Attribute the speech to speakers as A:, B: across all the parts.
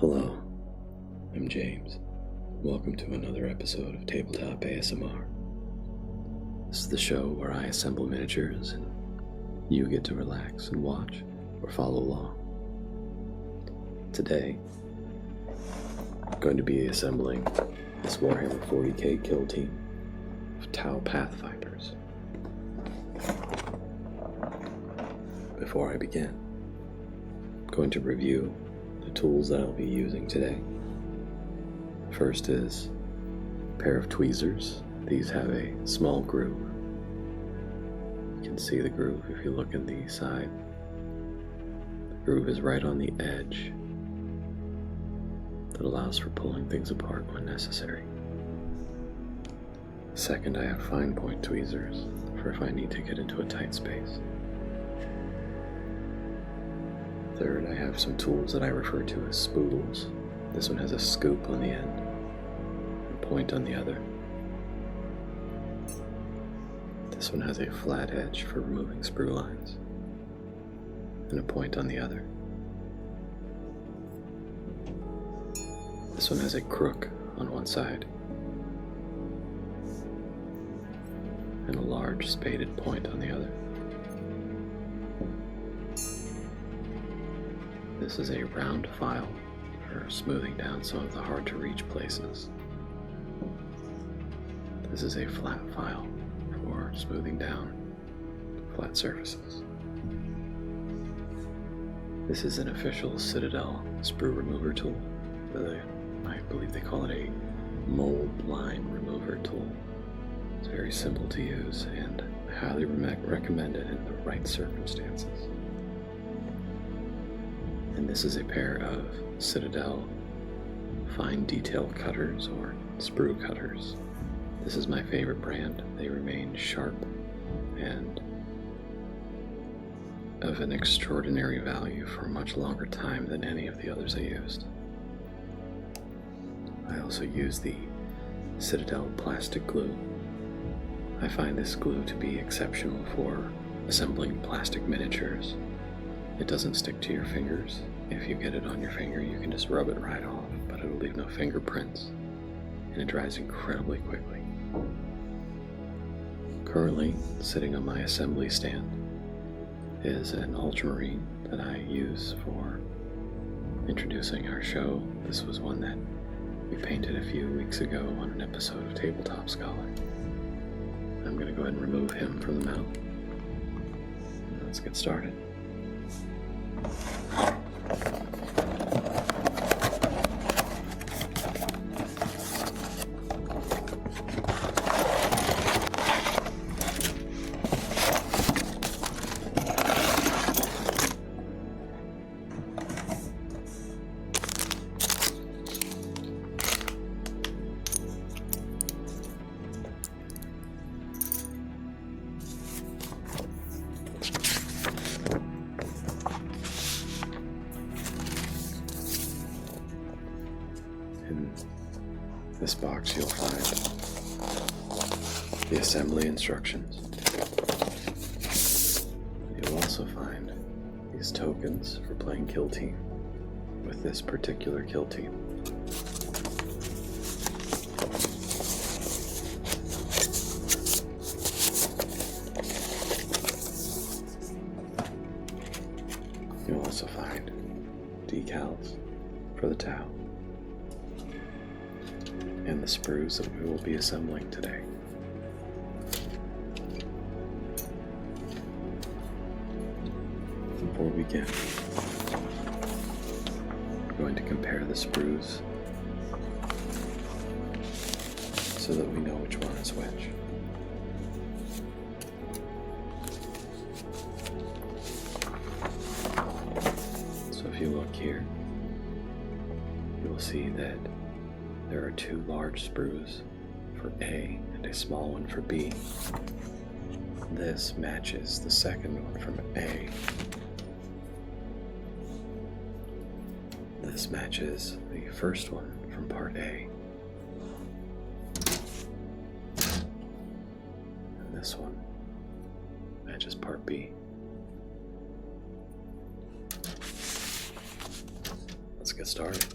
A: Hello, I'm James. Welcome to another episode of Tabletop ASMR. This is the show where I assemble miniatures and you get to relax and watch or follow along. Today, I'm going to be assembling this Warhammer 40k Kill Team of Tau Pathfinders. Before I begin, I'm going to review the tools that I'll be using today. First is a pair of tweezers. These have a small groove. You can see the groove if you look in the side. The groove is right on the edge that allows for pulling things apart when necessary. Second, I have fine point tweezers for if I need to get into a tight space. Third, I have some tools that I refer to as spoodles. This one has a scoop on the end and a point on the other. This one has a flat edge for removing sprue lines and a point on the other. This one has a crook on one side and a large spaded point on the other. This is a round file for smoothing down some of the hard to reach places. This is a flat file for smoothing down flat surfaces. This is an official Citadel sprue remover tool. I believe they call it a mold line remover tool. It's very simple to use and I highly recommend it in the right circumstances. And this is a pair of Citadel fine detail cutters or sprue cutters. This is my favorite brand. They remain sharp and of an extraordinary value for a much longer time than any of the others I used. I also use the Citadel plastic glue. I find this glue to be exceptional for assembling plastic miniatures. It doesn't stick to your fingers. If you get it on your finger, you can just rub it right off, but it'll leave no fingerprints, and it dries incredibly quickly. Currently, sitting on my assembly stand is an ultramarine that I use for introducing our show. This was one that we painted a few weeks ago on an episode of Tabletop Scholar. I'm going to go ahead and remove him from the mount. Let's get started. In this box you'll find the assembly instructions. You'll also find these tokens for playing Kill Team with this particular Kill Team. You'll also find decals for the Tau and the sprues that we will be assembling today. Before we begin, we're going to compare the sprues so that we know which one is which. So if you look here, you will see that there are two large sprues for A and a small one for B. This matches the second one from A. This matches the first one from part A. And this one matches part B. Let's get started.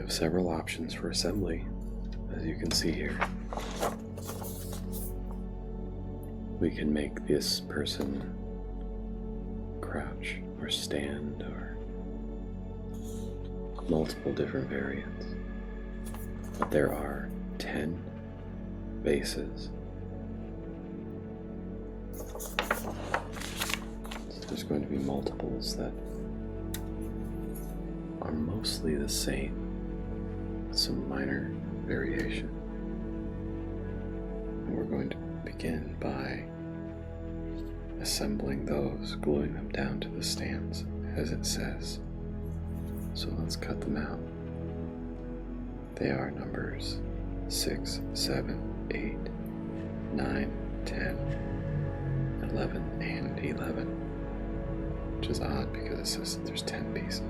A: have several options for assembly, as you can see here. We can make this person crouch or stand or multiple different variants. But there are 10 bases. So there's going to be multiples that are mostly the same, with some minor variation. And we're going to begin by assembling those, gluing them down to the stands, as it says. So let's cut them out. They are numbers 6, 7, 8, 9, 10, 11, and 11, which is odd because it says that there's 10 pieces.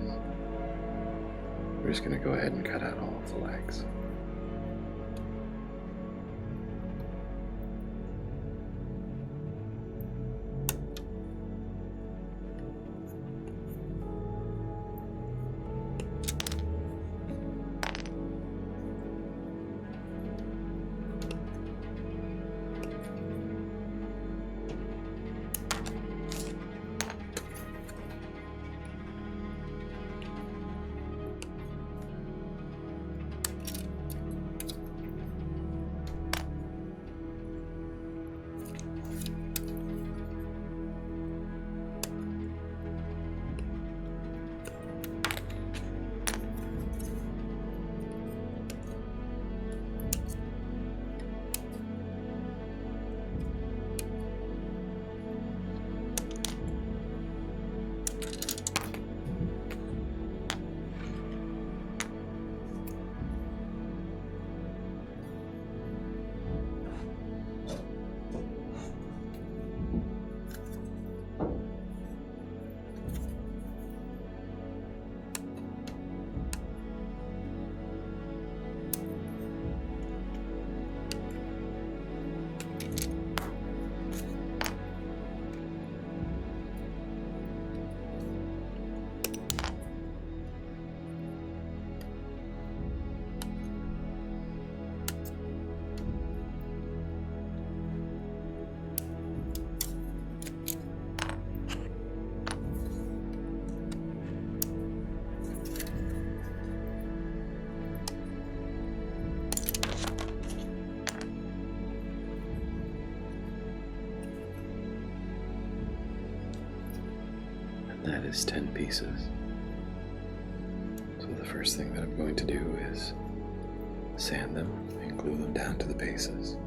A: We're just going to go ahead and cut out all of the legs. That is 10 pieces. So the first thing that I'm going to do is sand them and glue them down to the bases.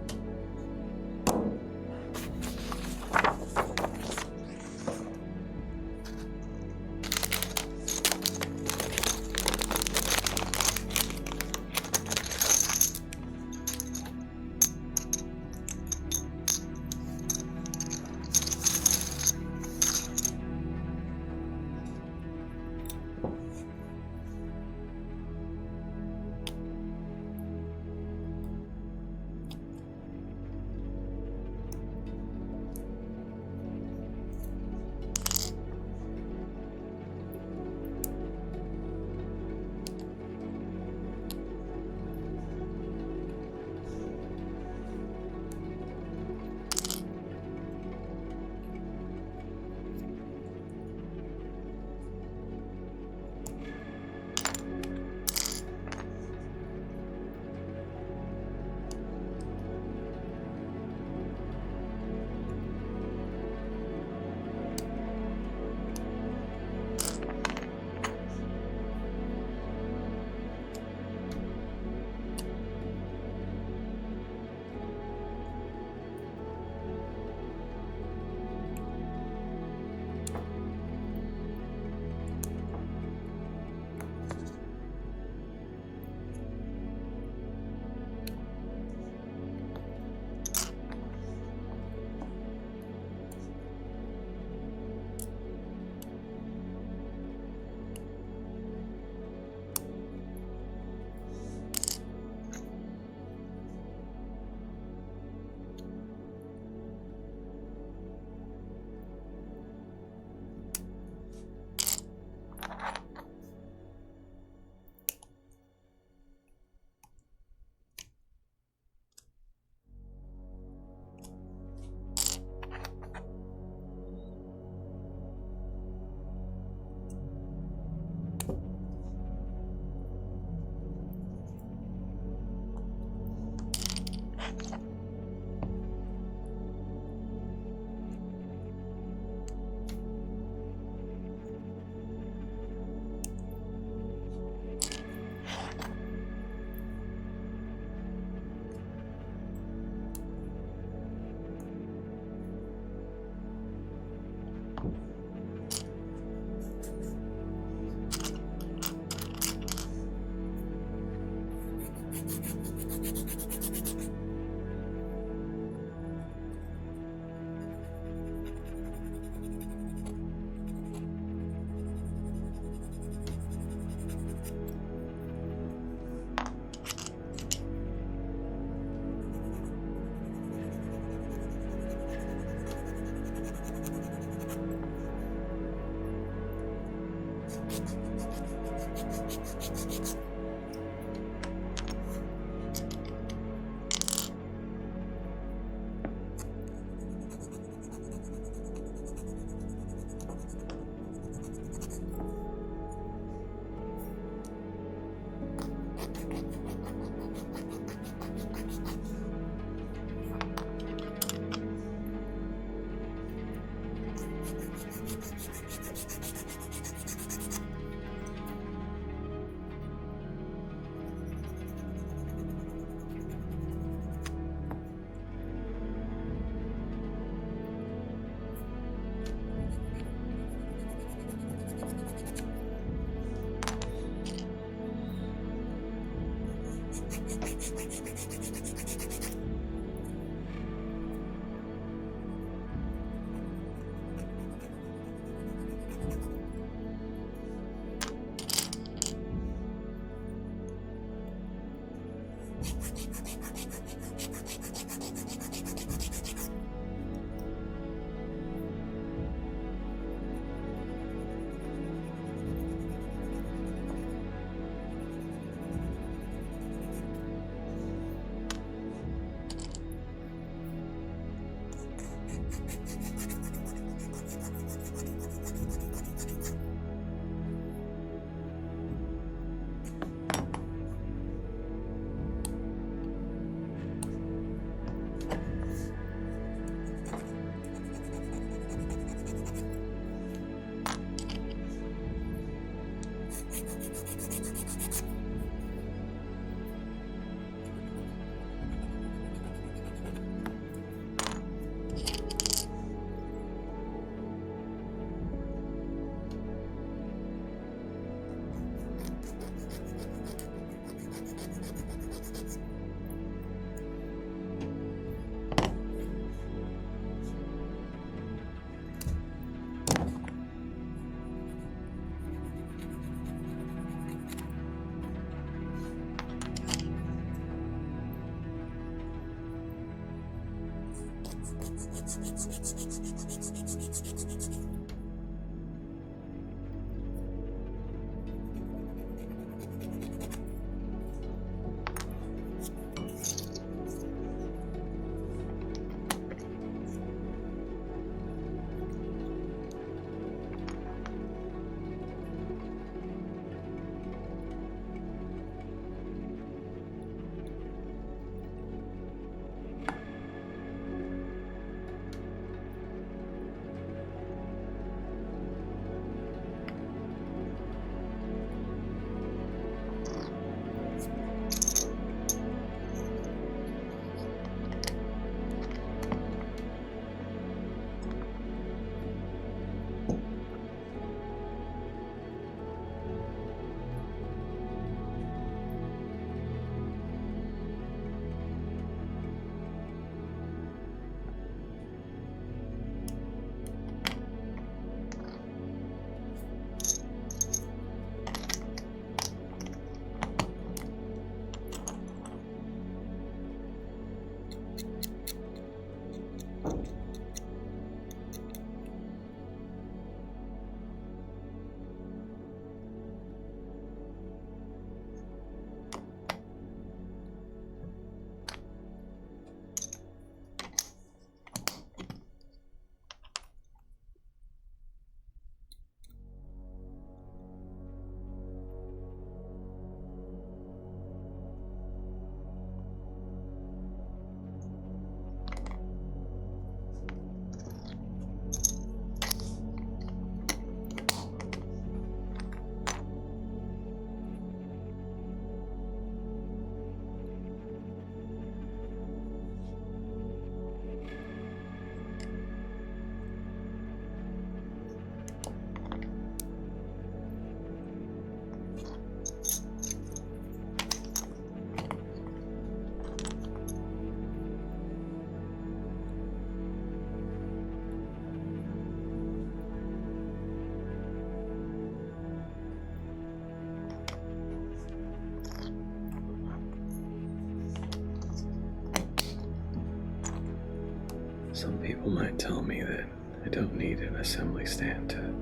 A: Some people might tell me that I don't need an assembly stand to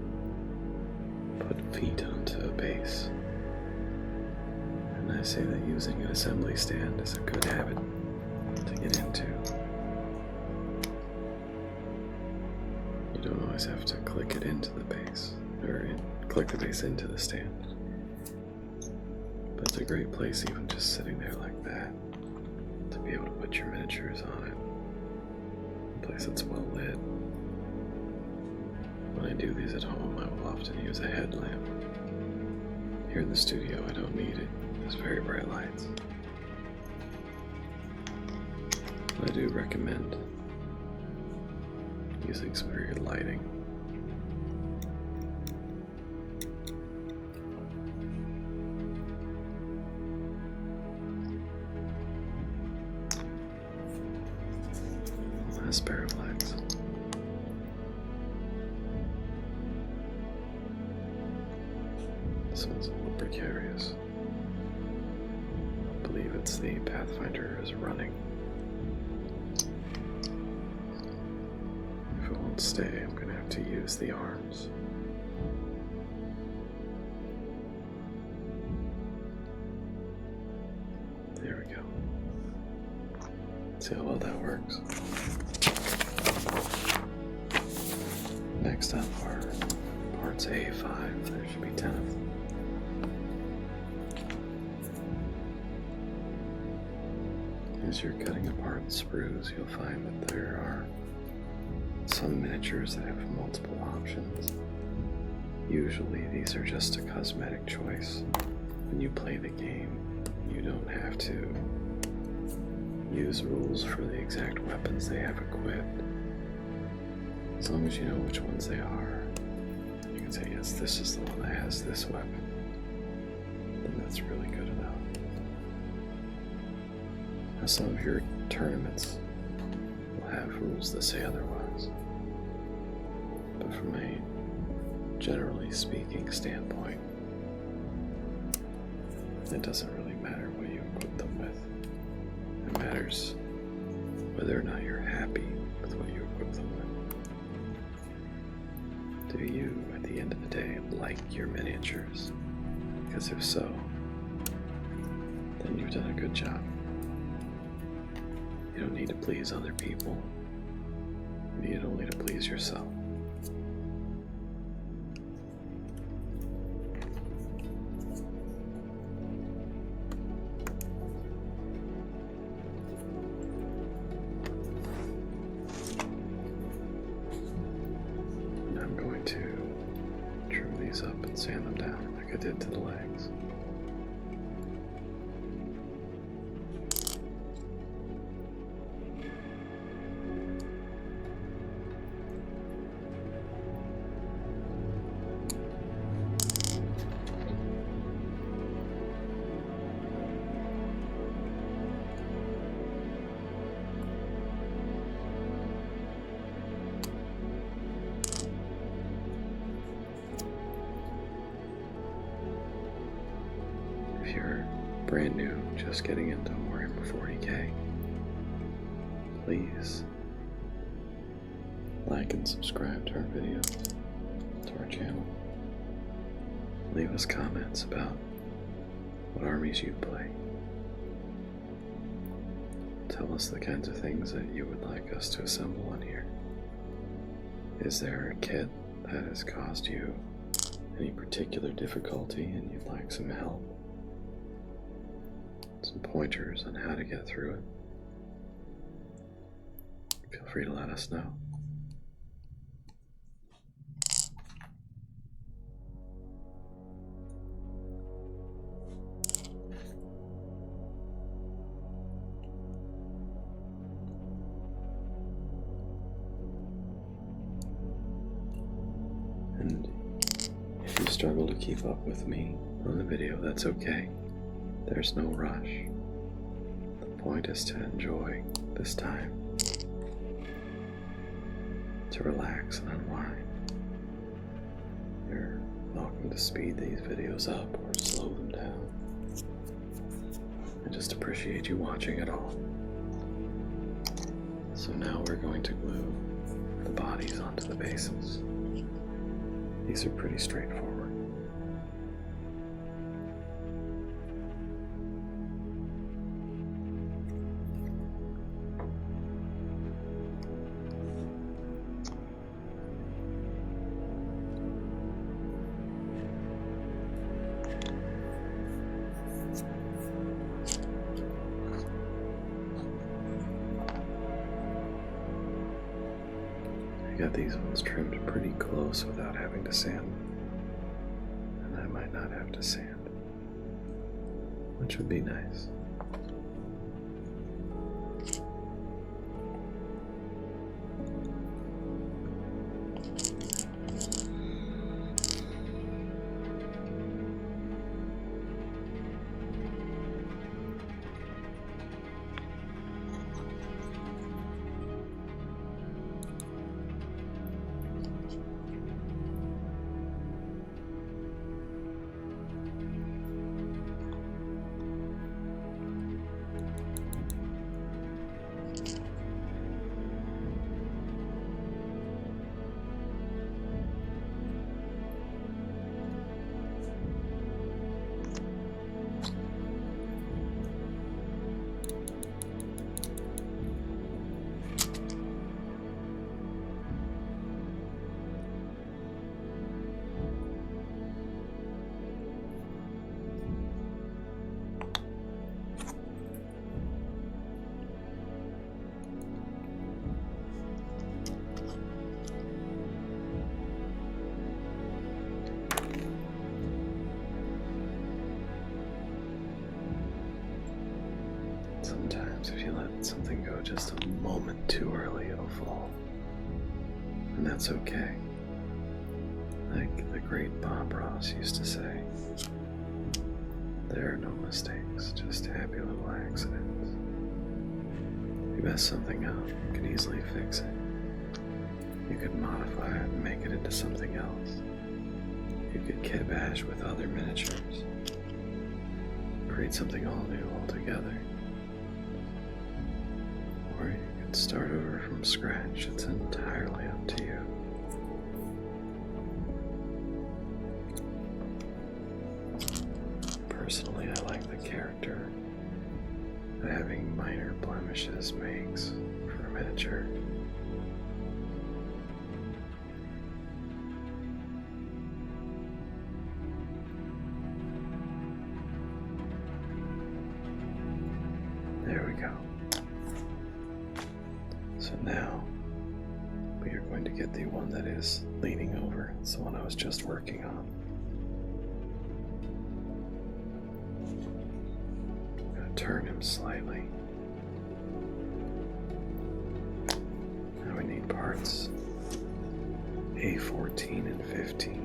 A: put feet onto a base. And I say that using an assembly stand is a good habit to get into. You don't always have to click it into the base, or click the base into the stand. But it's a great place, even just sitting there like that, to be able to put your miniatures on it. A place that's well lit. When I do these at home, I will often use a headlamp. Here in the studio, I don't need it. There's very bright lights. I do recommend using some very good lighting. Last pair of lights. This one's a little precarious. I believe it's the Pathfinder is running. If it won't stay, I'm going to have to use the arms. There we go. See how well that works. Next up are parts A5. There should be 10 of them. As you're cutting apart sprues, you'll find that there are some miniatures that have multiple options. Usually these are just a cosmetic choice. When you play the game, you don't have to use rules for the exact weapons they have equipped. As long as you know which ones they are, you can say, yes, this is the one that has this weapon. Then that's really good enough. Now, some of your tournaments will have rules that say otherwise. But from a generally speaking standpoint, it doesn't really matter what you equip them with. It matters whether or not you're happy with what you equip them with. Do you, at the end of the day, like your miniatures? Because if so, then you've done a good job. You don't need to please other people. You need only to please yourself. And I'm going to trim these up and sand them down like I did to the legs. If you're brand new, just getting into Warhammer 40k, please like and subscribe to our videos, to our channel. Leave us comments about what armies you play. Tell us the kinds of things that you would like us to assemble on here. Is there a kit that has caused you any particular difficulty and you'd like some help? Some pointers on how to get through it? Feel free to let us know. And if you struggle to keep up with me on the video, that's okay. There's no rush. The point is to enjoy this time, to relax and unwind. You're welcome to speed these videos up or slow them down. I just appreciate you watching it all. So now we're going to glue the bodies onto the bases. These are pretty straightforward. I got these ones trimmed pretty close without having to sand, and I might not have to sand, which would be nice. Sometimes if you let something go just a moment too early, it'll fall. And that's okay. Like the great Bob Ross used to say, there are no mistakes, just happy little accidents. If you mess something up, you can easily fix it. You could modify it and make it into something else. You could kit bash with other miniatures. Create something all new altogether. Or you could start over from scratch. It's entirely up to you. Personally, I like the character that having minor blemishes makes for a miniature. There we go. So now we are going to get the one that is leaning over. It's the one I was just working on. I'm going to turn him slightly. Now we need parts A14 and 15.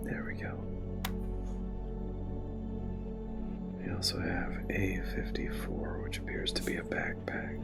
A: There we go. We also have A54, which appears to be a backpack.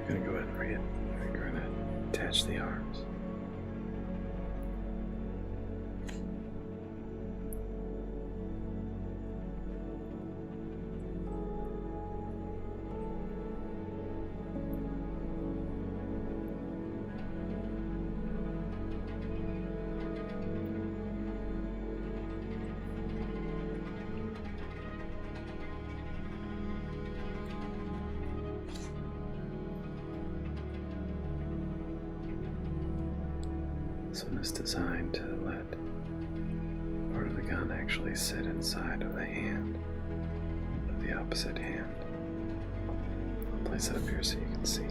A: I'm going to go ahead and read it. We're going to attach the arms. This one is designed to let part of the gun actually sit inside of the hand, of the opposite hand. I'll place it up here so you can see.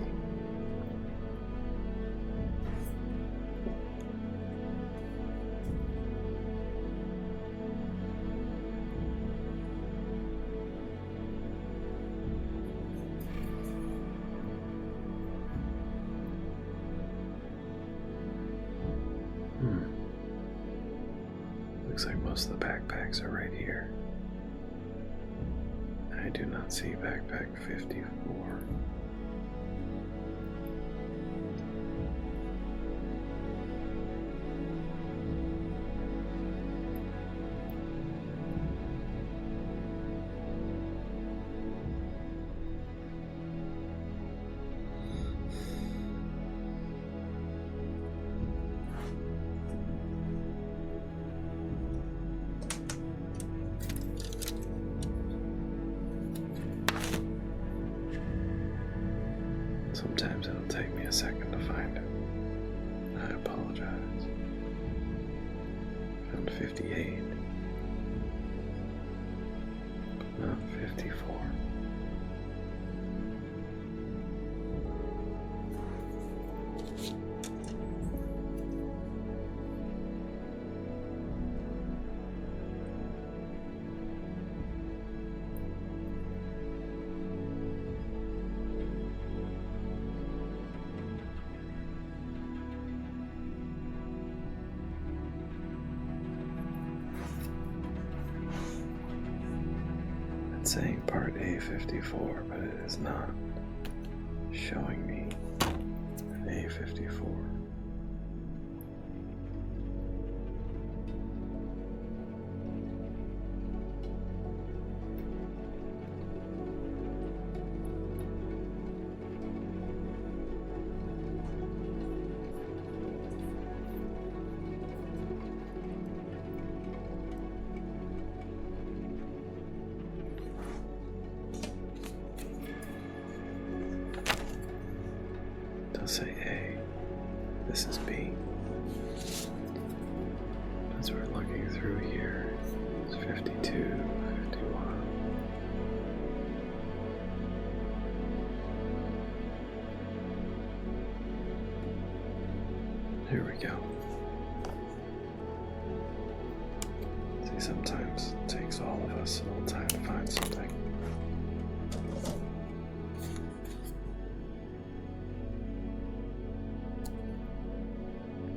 A: Looks like most of the backpacks are right here. I do not see backpack 54. Sometimes it'll take me a second to find it. I apologize. Found 58, but not 54. It's saying part A54, but it is not showing me an A54. Say A, this is B. As we're looking through here, it's 52, 51. Here we go. See, sometimes it takes all of us a little time to find something.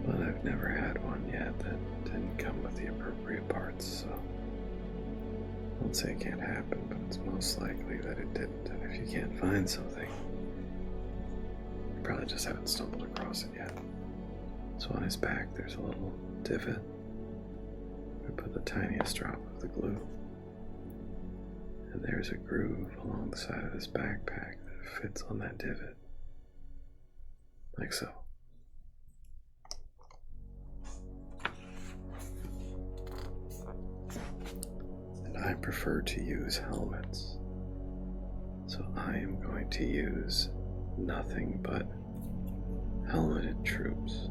A: But I've never had one yet that didn't come with the appropriate parts, so I won't say it can't happen, but it's most likely that it didn't. And if you can't find something, you probably just haven't stumbled across it yet. So on his back there's a little divot. We put the tiniest drop of the glue, and there's a groove along the side of his backpack that fits on that divot, like so. I prefer to use helmets, so I am going to use nothing but helmeted troops.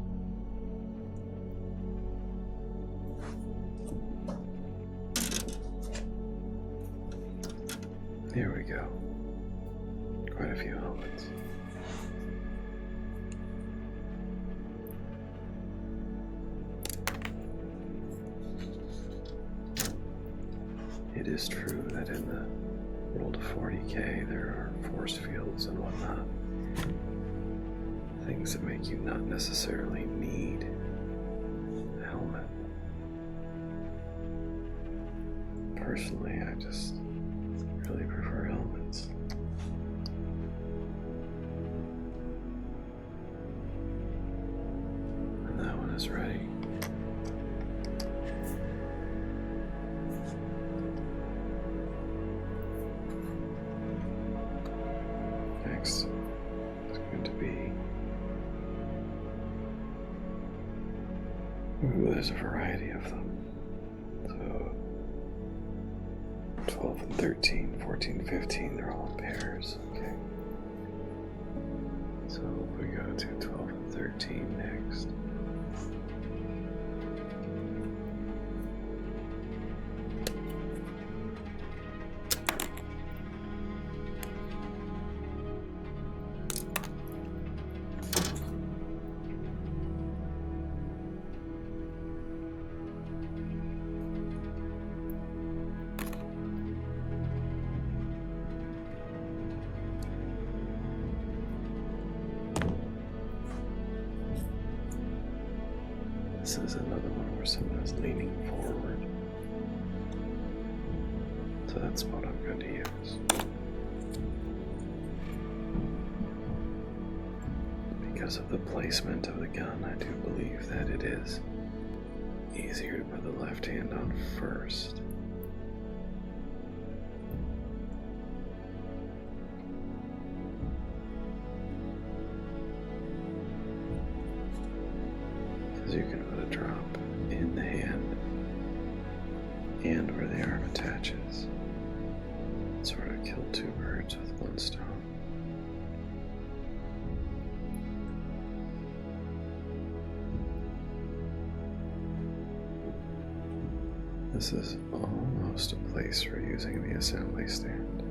A: Here we go. Quite a few helmets. It is true that in the world of 40K there are force fields and whatnot. Things that make you not necessarily need a helmet. Personally, I just really prefer helmets. is ready. Next is going to be... Ooh, there's a variety of them. So 12 and 13, 14, 15, they're all in pairs. Okay. So we go to 12 and 13 next. This is another one where someone is leaning forward. So that's what I'm going to use. Because of the placement of the gun, I do believe that it is easier to put the left hand on first. Because you can put a drop in the hand and where the arm attaches. Sort of kill two birds with one stone. This is almost a place for using the assembly stand.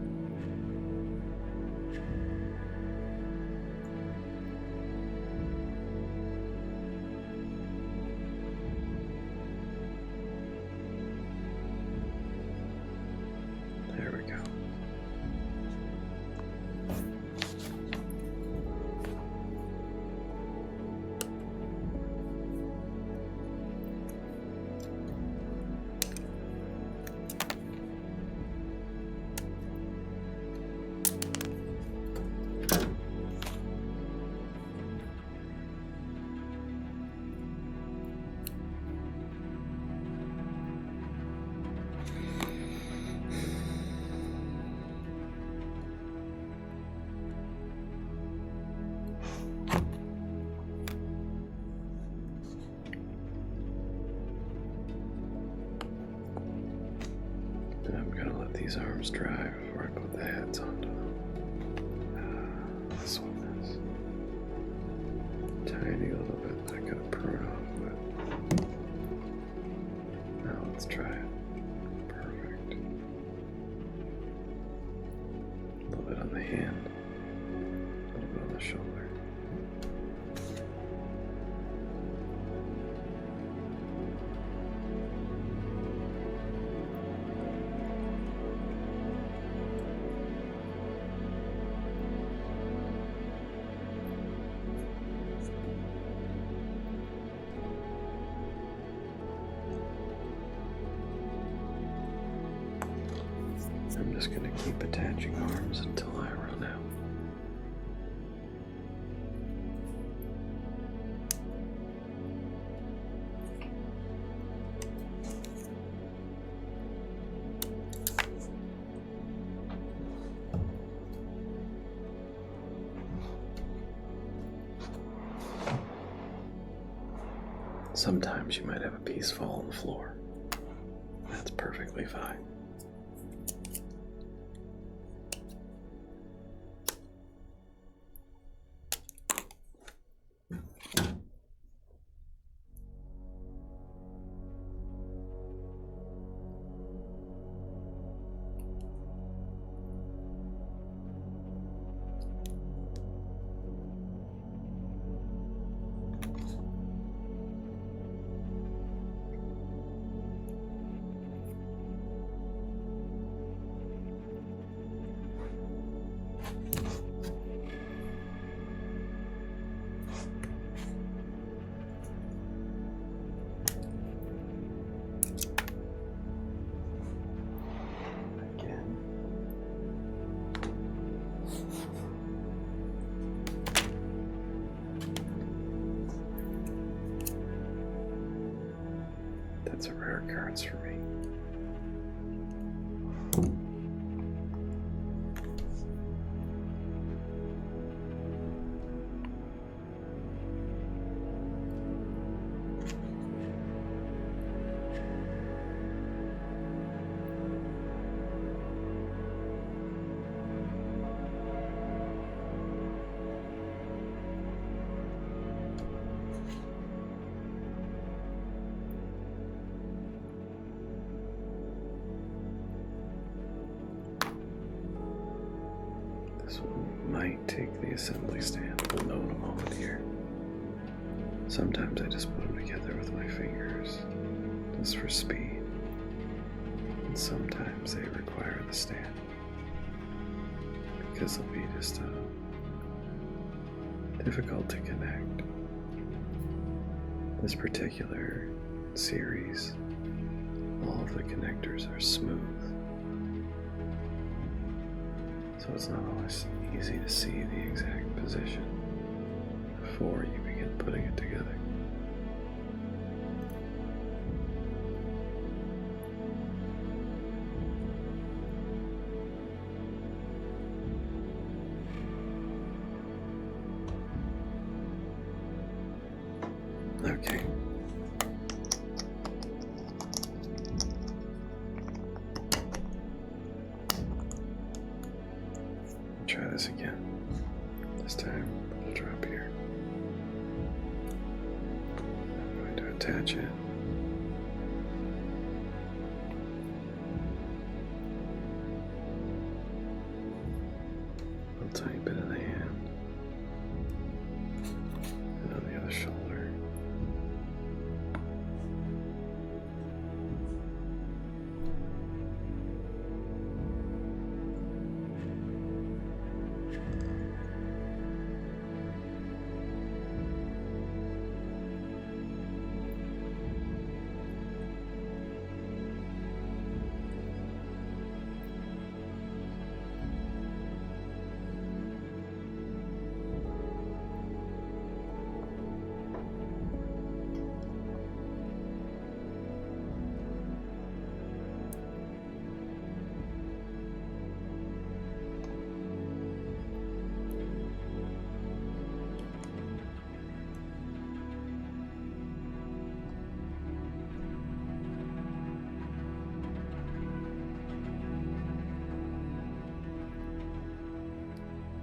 A: There we go. And I'm going to let these arms dry before I put the heads onto them. This one is tiny little bit that I could have pruned off with. Now let's try it. Perfect. A little bit on the hand, a little bit on the shoulder. I'm just going to keep attaching arms until I run out. Sometimes you might have a piece fall on the floor. That's perfectly fine. That's a rare occurrence for me. This one might take the assembly stand. We'll know in a moment here. Sometimes I just put them together with my fingers, just for speed. And sometimes they require the stand, because they'll be just difficult to connect. This particular series, all of the connectors are smooth. So it's not always easy to see the exact position before you begin putting it together. Okay. Try this again. This time, we'll drop here. I'm going to attach it. A tiny bit in the hand. And on the other shoulder.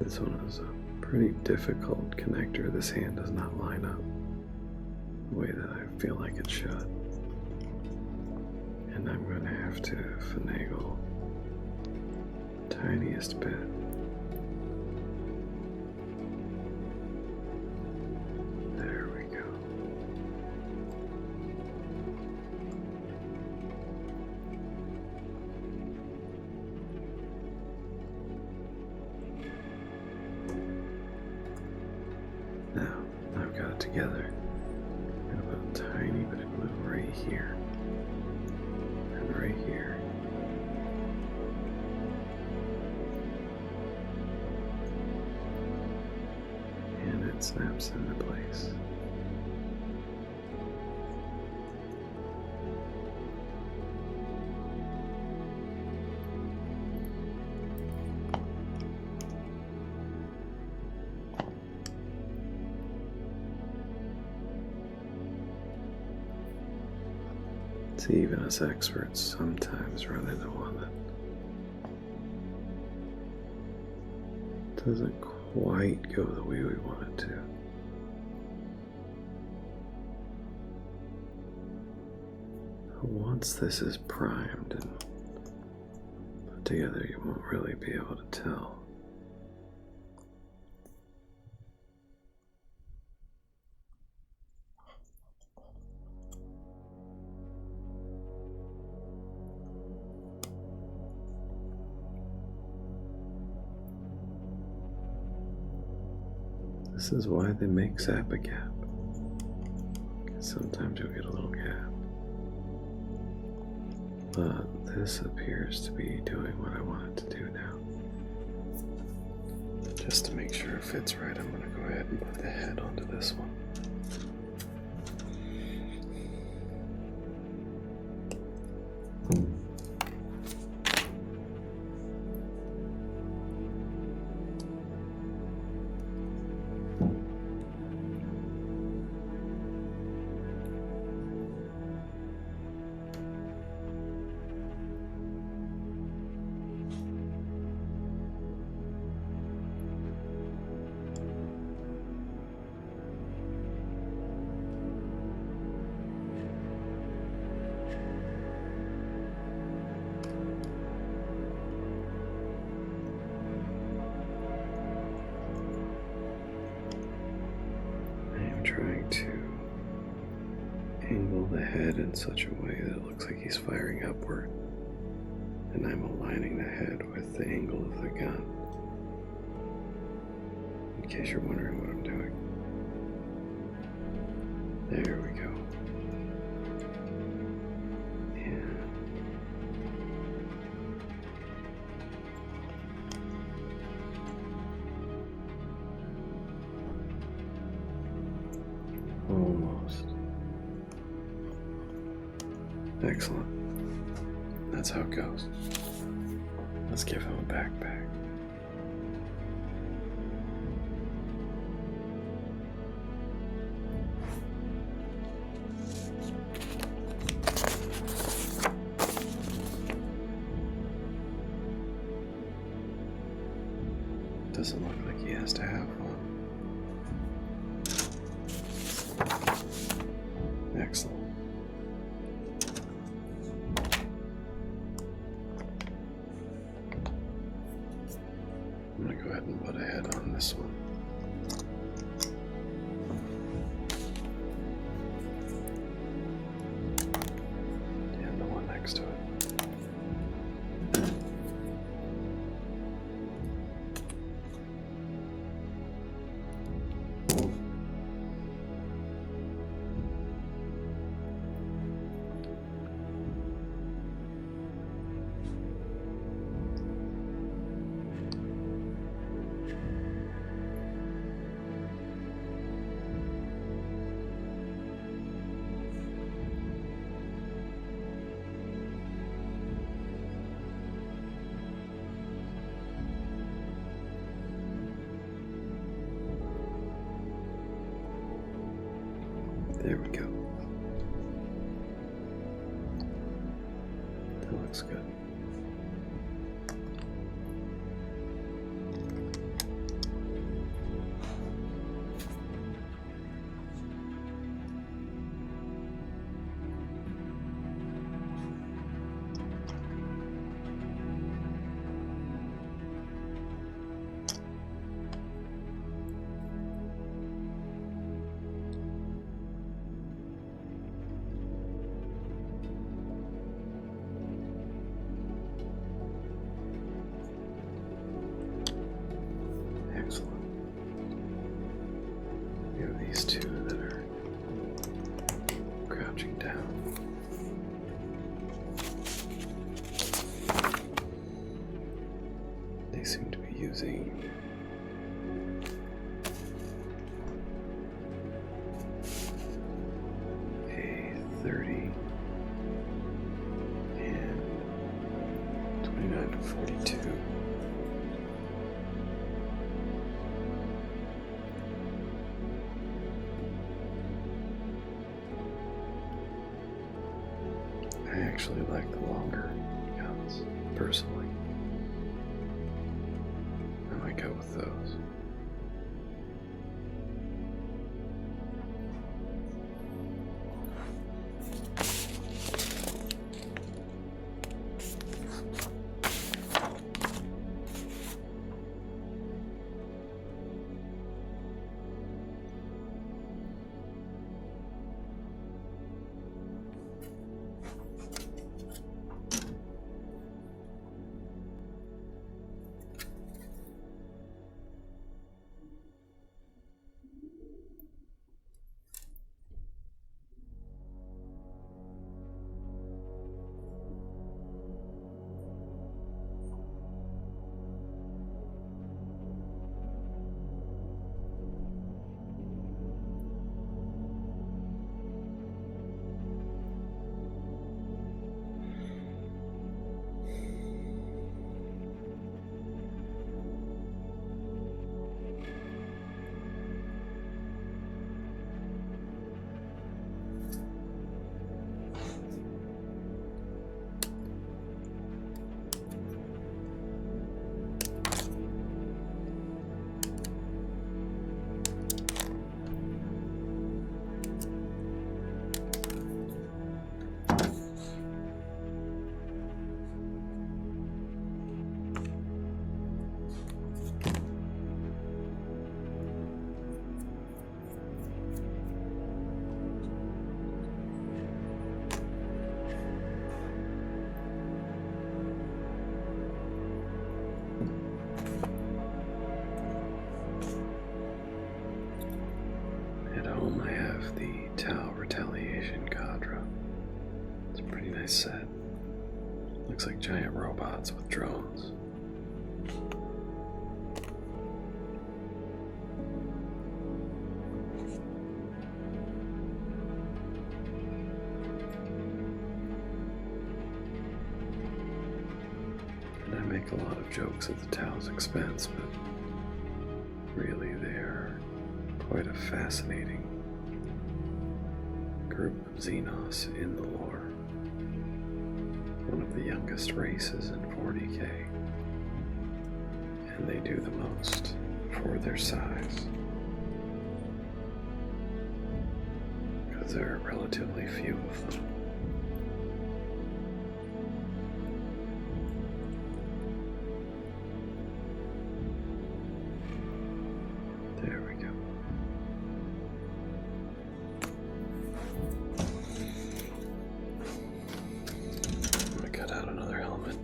A: This one is a pretty difficult connector. This hand does not line up the way that I feel like it should. And I'm going to have to finagle the tiniest bit. There we go. Now, I've got it together. I'm going to put a tiny bit of glue right here. And right here. And it snaps into place. See, even us experts sometimes run into one that doesn't quite go the way we want it to. Once this is primed and put together, you won't really be able to tell. This is why they make Zappa gap. Sometimes you'll get a little gap. But this appears to be doing what I want it to do now. Just to make sure it fits right, I'm going to go ahead and put the head onto this one. trying to angle the head in such a way that it looks like he's firing upward, and I'm aligning the head with the angle of the gun, in case you're wondering what I'm doing. There we go. Almost. Excellent. That's how it goes. Let's give him a backpack. Doesn't look like he has to have one. Excellent. I'm going to go ahead and put a head on this one. And the one next to it. There we go. That looks good. Excellent. We have these two that are crouching down. They seem to be using a 30 and 29 to 42. I actually like the longer guns, personally. I might go with those. home I have the Tau Retaliation Cadre. It's a pretty nice set. Looks like giant robots with drones. And I make a lot of jokes at the Tau's expense, but really they are quite a fascinating group of Xenos in the lore. One of the youngest races in 40k, and they do the most for their size, because there are relatively few of them. There we go. I'm gonna cut out another helmet.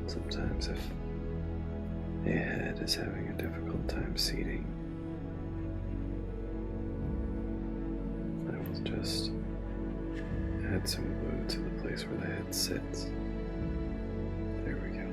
A: Sometimes if a head is having a difficult time seating, I will just add some glue to the place where the head sits. There we go.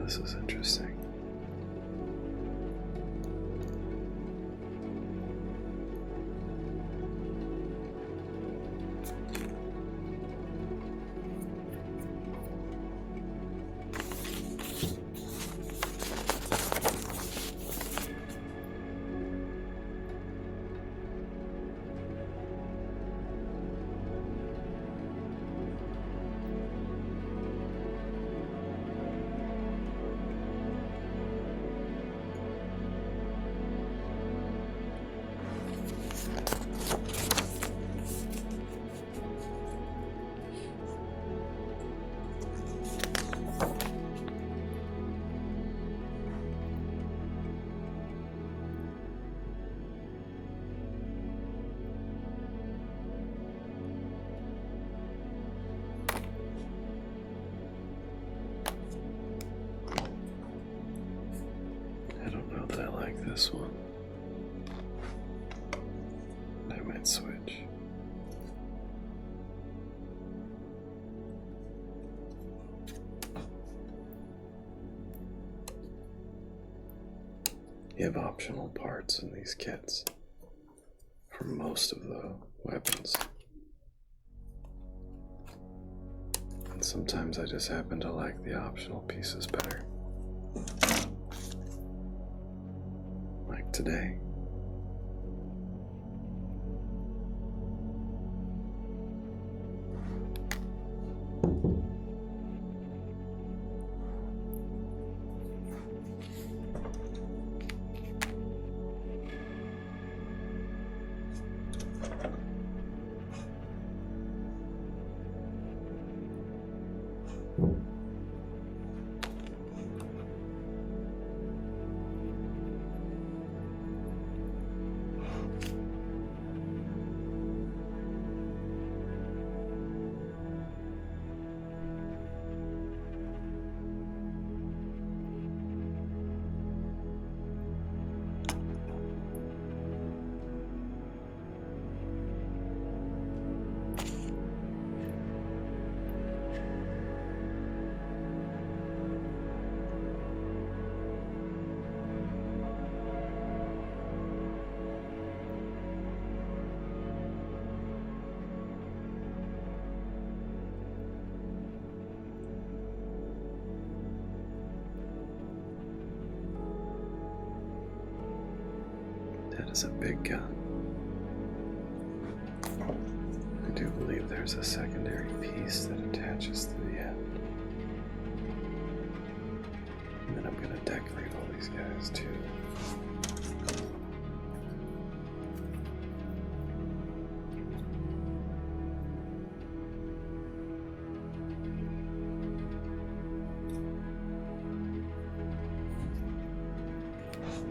A: This is interesting. This one. I might switch. You have optional parts in these kits for most of the weapons. And sometimes I just happen to like the optional pieces better. Like today. is a big gun. I do believe there's a secondary piece that attaches to the end. And then I'm going to decorate all these guys too.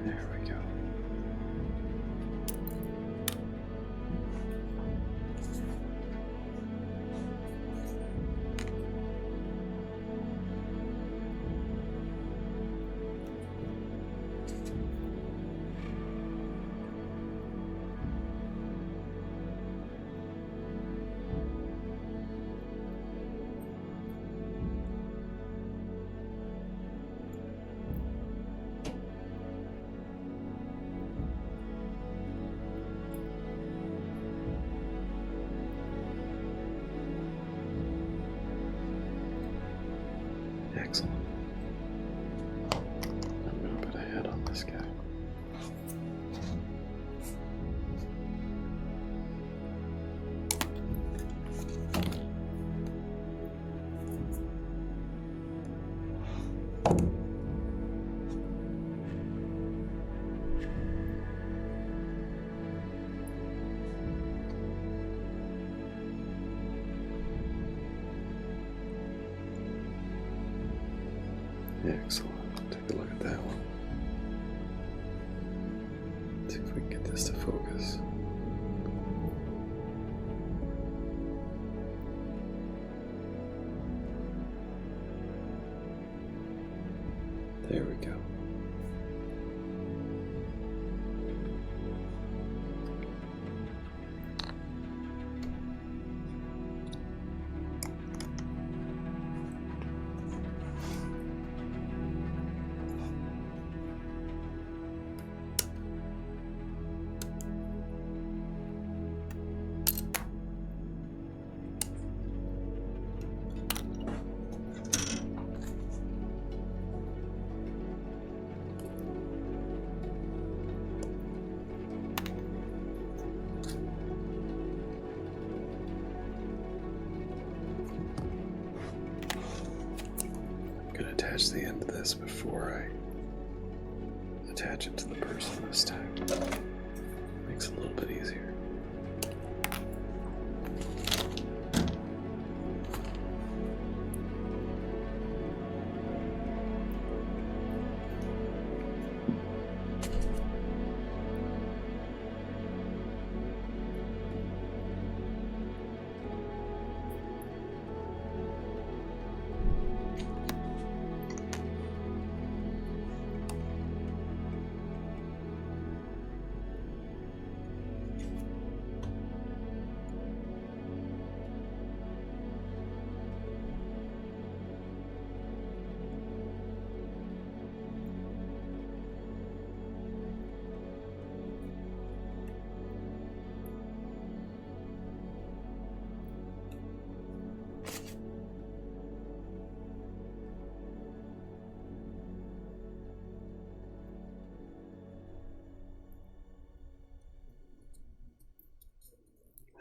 A: There we go. Excellent. I'm going to put a head on this guy. Excellent. Take a look at that one. See if we can get this to focus. There we go. Attach the end of this before I attach it to the person this time. Makes it a little bit easier.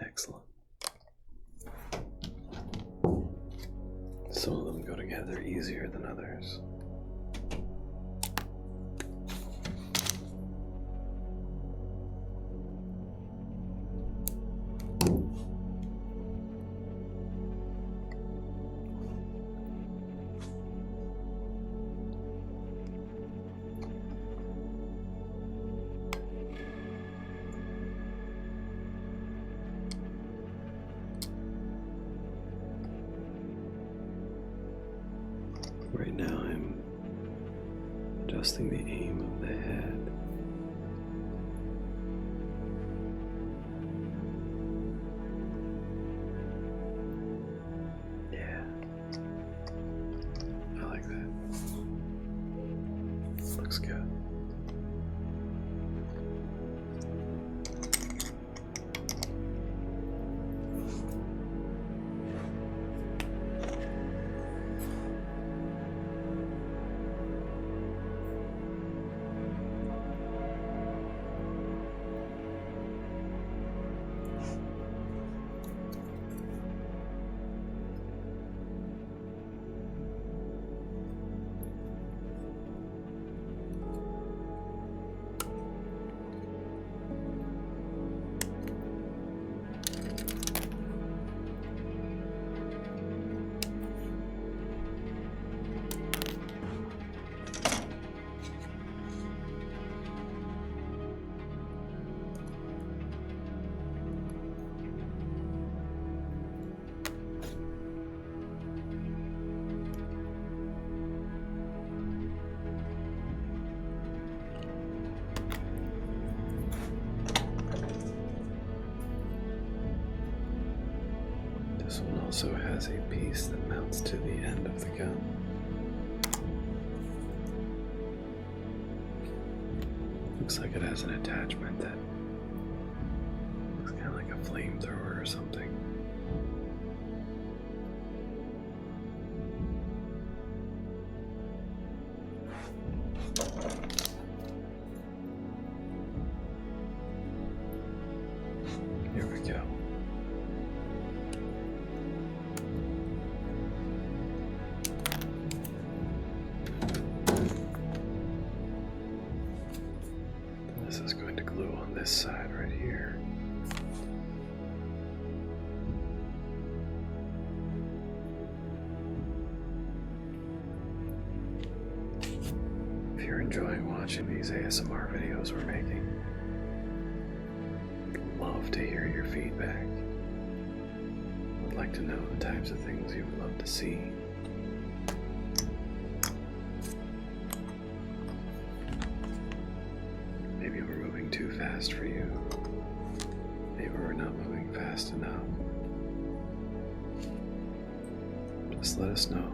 A: Excellent. Some of them go together easier than others. Right now I'm adjusting the aim of the head. Yeah, I like that. Looks good. This one also has a piece that mounts to the end of the gun. Looks like it has an attachment that looks kind of like a flamethrower or something. Here we go. This is going to glue on this side right here. If you're enjoying watching these ASMR videos we're making, I'd love to hear your feedback. I'd like to know the types of things you would love to see. Maybe we're moving too fast for you. Maybe we're not moving fast enough. Just let us know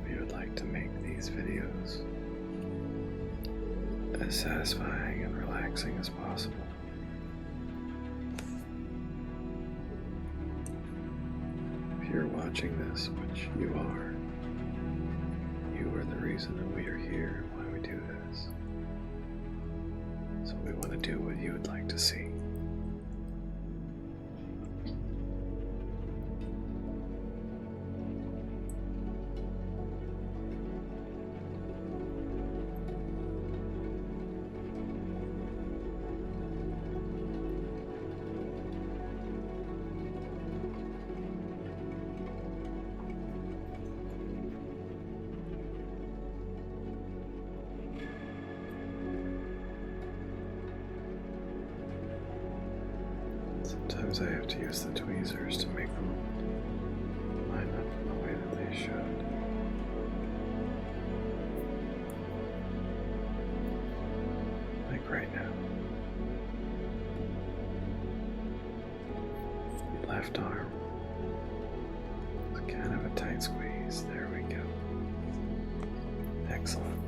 A: if you would like to make these videos as satisfying and relaxing as possible. If you're watching this, which you are the reason that we are here and why we do this. So we want to do what you would like to see. Sometimes I have to use the tweezers to make them line up in the way that they should. Like right now. The left arm. It's kind of a tight squeeze. There we go. Excellent.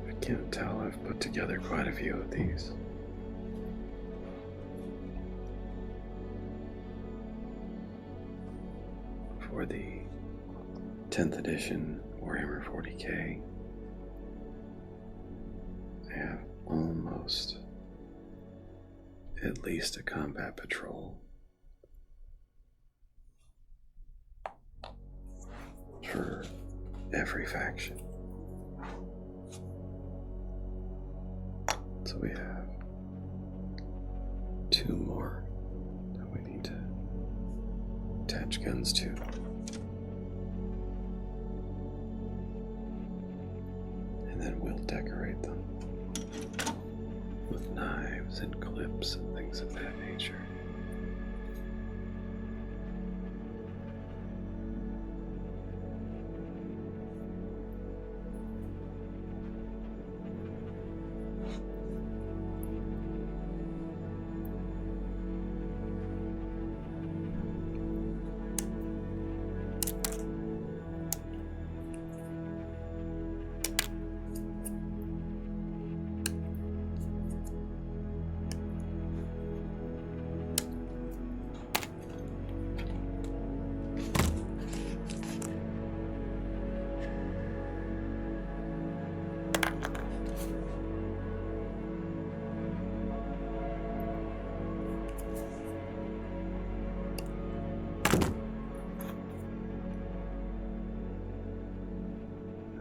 A: I can't tell, I've put together quite a few of these. For the 10th edition Warhammer 40k, I have almost at least a combat patrol for every faction. So we have 2 more that we need to attach guns to. And then we'll decorate them with knives and clips and things of that nature.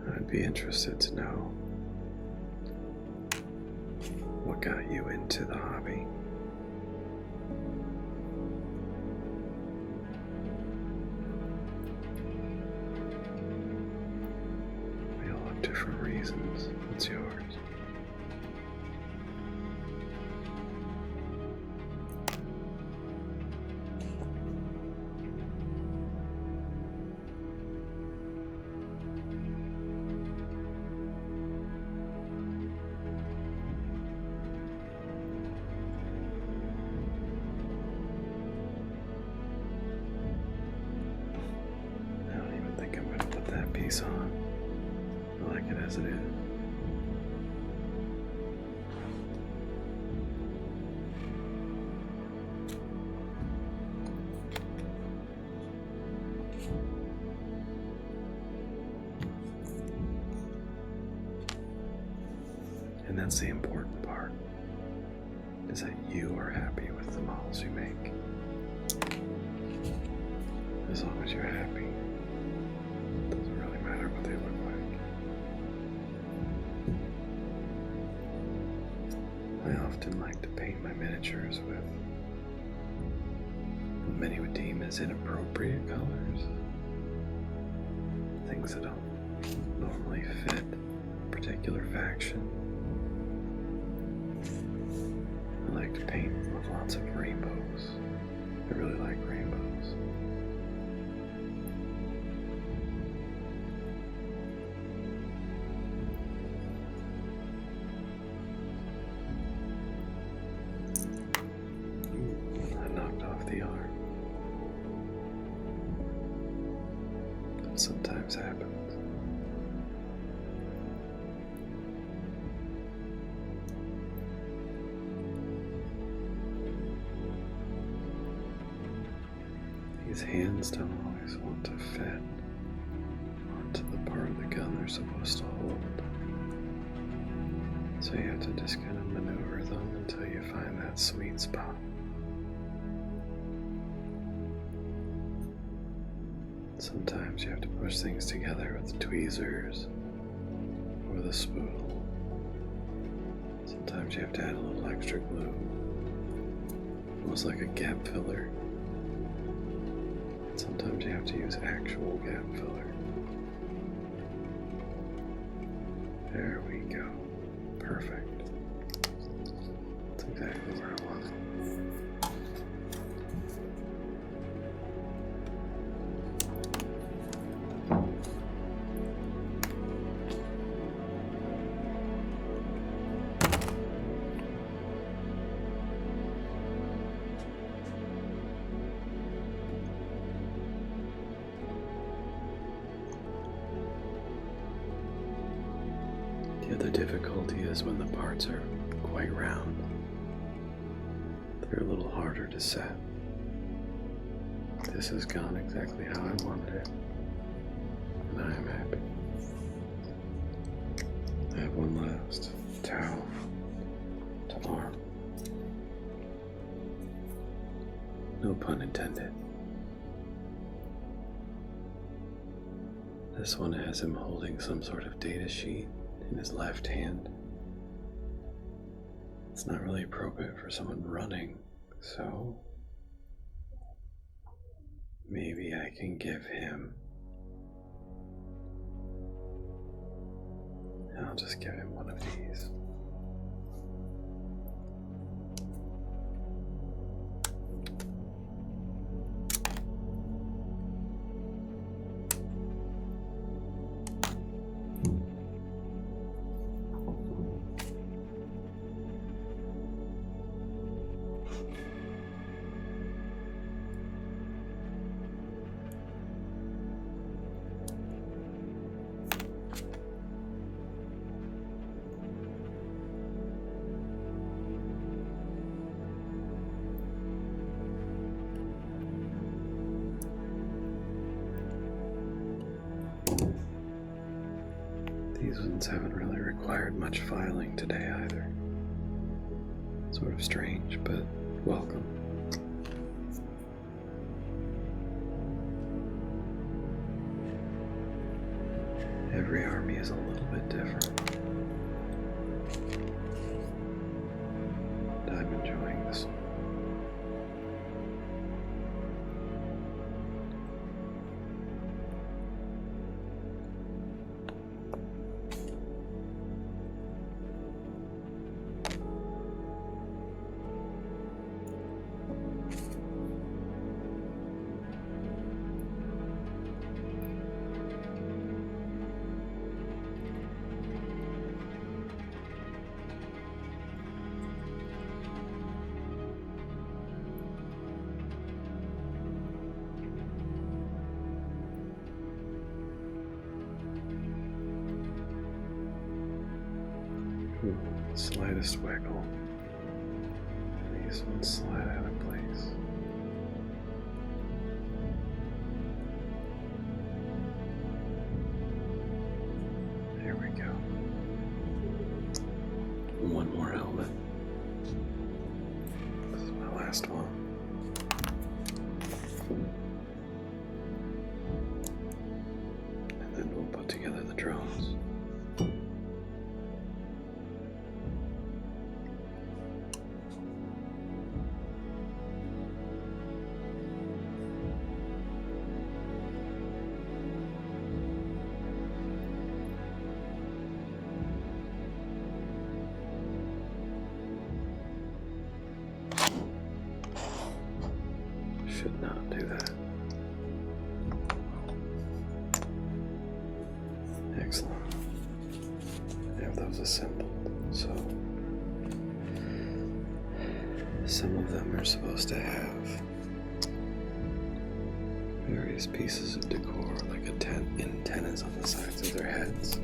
A: I'd be interested to know what got you into the hobby. We all have different reasons. What's yours? piece on. I like it as it is. And that's the important part, is that you are happy with the models you make. As long as you're happy, it doesn't really matter what they look like. I often like to paint my miniatures with what many would deem as inappropriate colors. Things that don't normally fit a particular faction. I like to paint with lots of rainbows. I really like rainbows. I knocked off the arm. That sometimes happens. These hands don't always want to fit onto the part of the gun they're supposed to hold. So you have to just kind of maneuver them until you find that sweet spot. Sometimes you have to push things together with the tweezers or the spool. Sometimes you have to add a little extra glue, almost like a gap filler. Sometimes you have to use actual gap filler. There we go. Perfect. That's exactly where I want it. The other difficulty is when the parts are quite round. They're a little harder to set. This has gone exactly how I wanted it, and I am happy. I have one last Tau to arm. No pun intended. This one has him holding some sort of data sheet in his left hand. It's not really appropriate for someone running, so maybe I can give him, I'll just give him one of these. These ones haven't really required much filing today either. Sort of strange, but welcome. Every army is a little bit different. And I'm enjoying this one. slightest wiggle. And these ones slide out of place. There we go. One more helmet. This is my last one. And then we'll put together the drones. Should not do that. Excellent. I have those assembled, so some of them are supposed to have various pieces of decor, like antennas on the sides of their heads.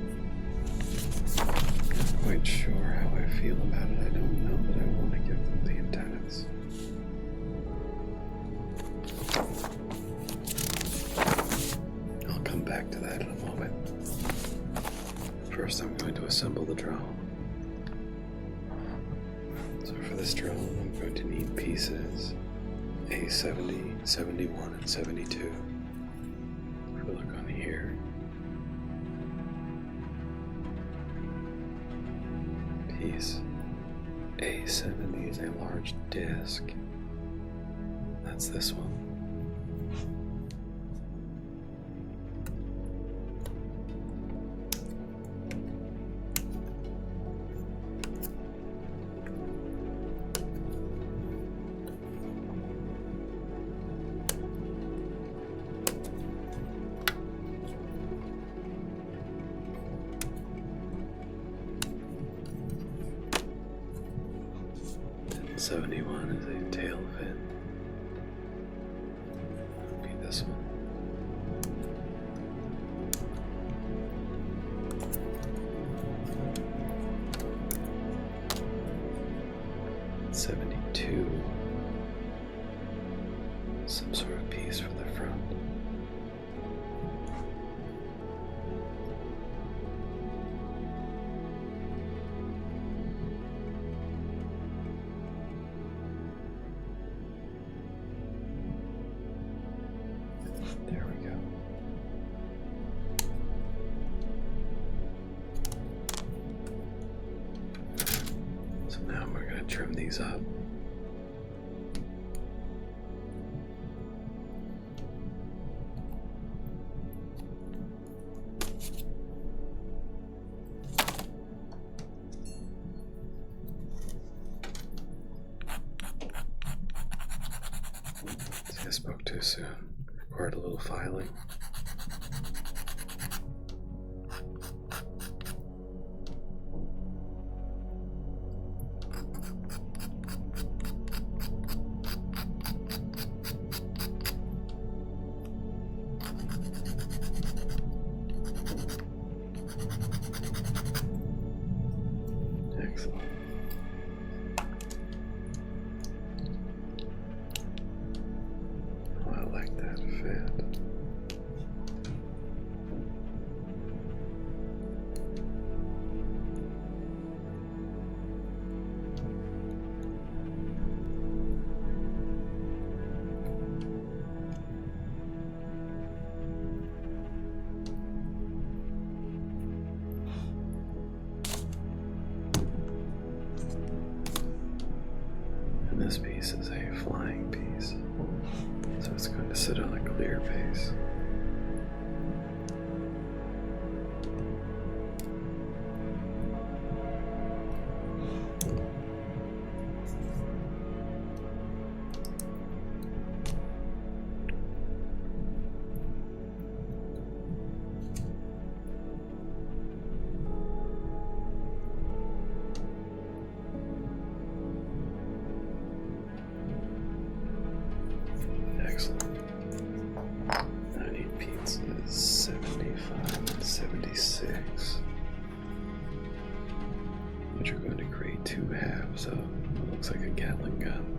A: Not quite sure how I feel about it. I don't know that I want to give them the antennas. Back to that in a moment. First, I'm going to assemble the drone. So for this drone, I'm going to need pieces A70, 71, and 72. If we look on here, piece A70 is a large disc. That's this one. And 71 is a tail fin. That'll be this one. '72. Some sort of piece for the front. There we go. So now we're going to trim these up. See, I spoke too soon. Required a little filing. Excellent. Oh, I like that fit. And this piece is a flying piece, so it's going to sit on a clear base. Excellent. I need pizzas 75 and 76, which you're going to create two halves of what looks like a Gatling gun.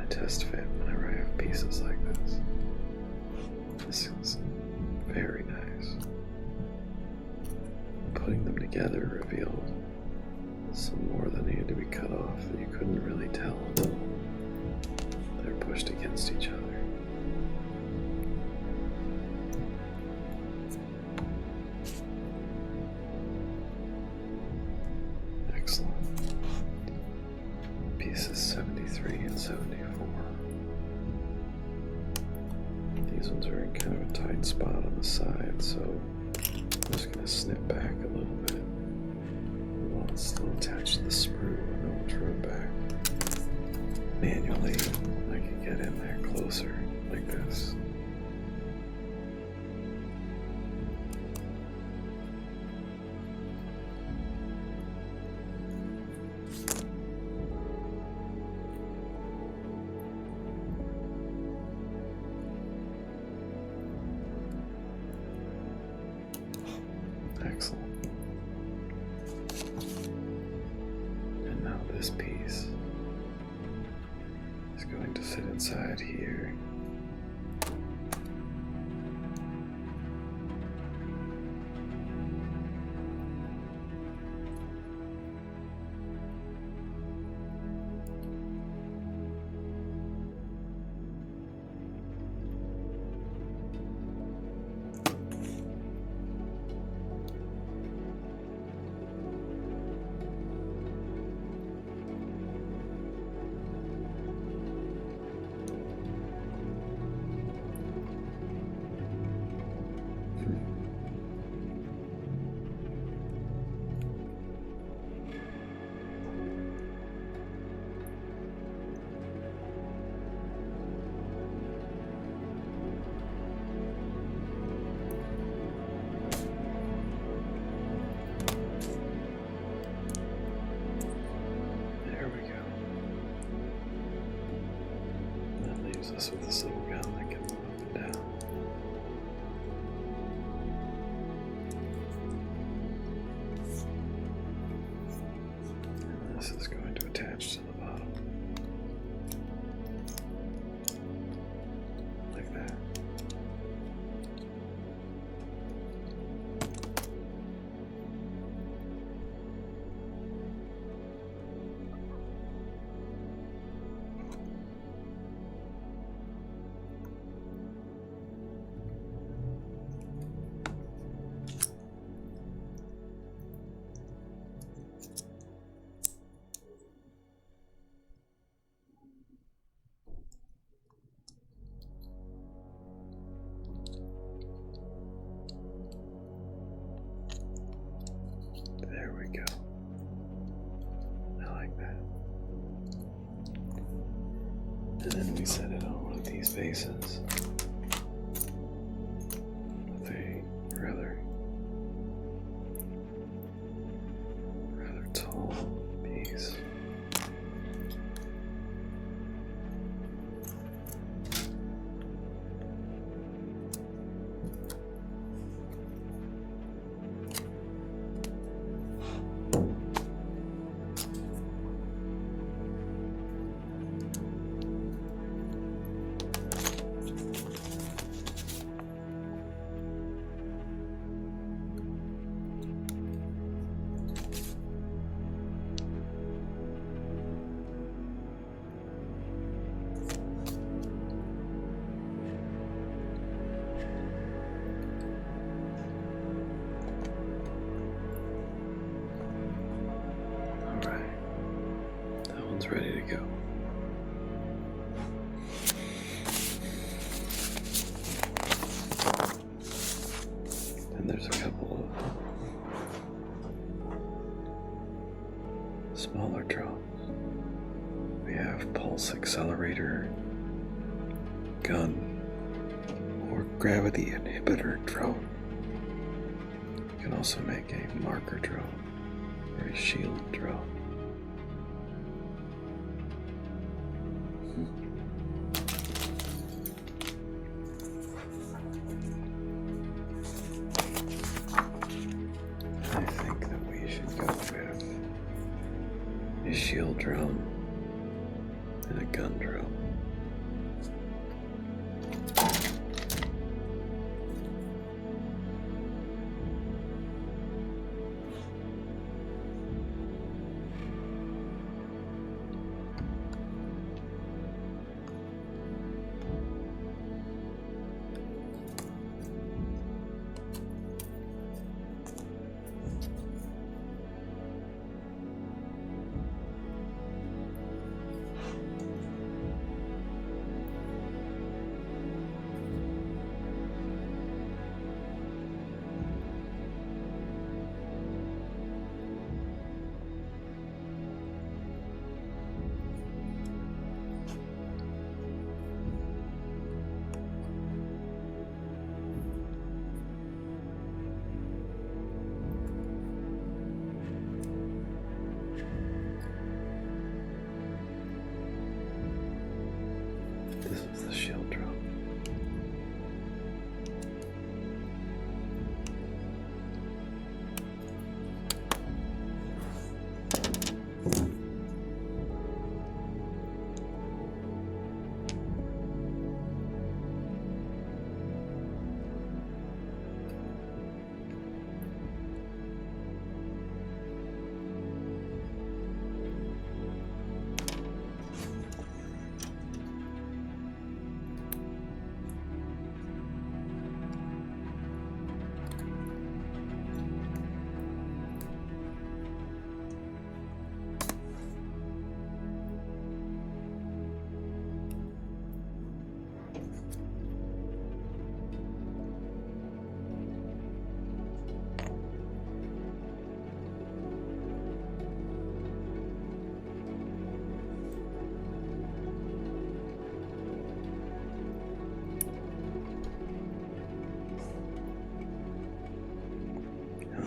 A: Test fit whenever I have pieces like this. This is very nice. Putting them together revealed some more that needed to be cut off that you couldn't really tell until they're pushed against each other. Excellent. Pieces 73 and 74. These ones are in kind of a tight spot on the side, so I'm just going to snip back a little bit while it's still attached to the sprue, and then we'll trim it back. Manually, I can get in there closer, like this. Excellent. And now this piece is going to fit inside here. This with this little gun that can move up and down. And this is going to attach to the bottom. Like that. There we go. I like that. And then we set it on one of these bases with a rather tall piece. Ready to go. And there's a couple of small accelerator, gun, or gravity inhibitor drone. You can also make a marker drone or a shield drone. I think that we should go with a shield drone and a gun drone. This is the shield drone.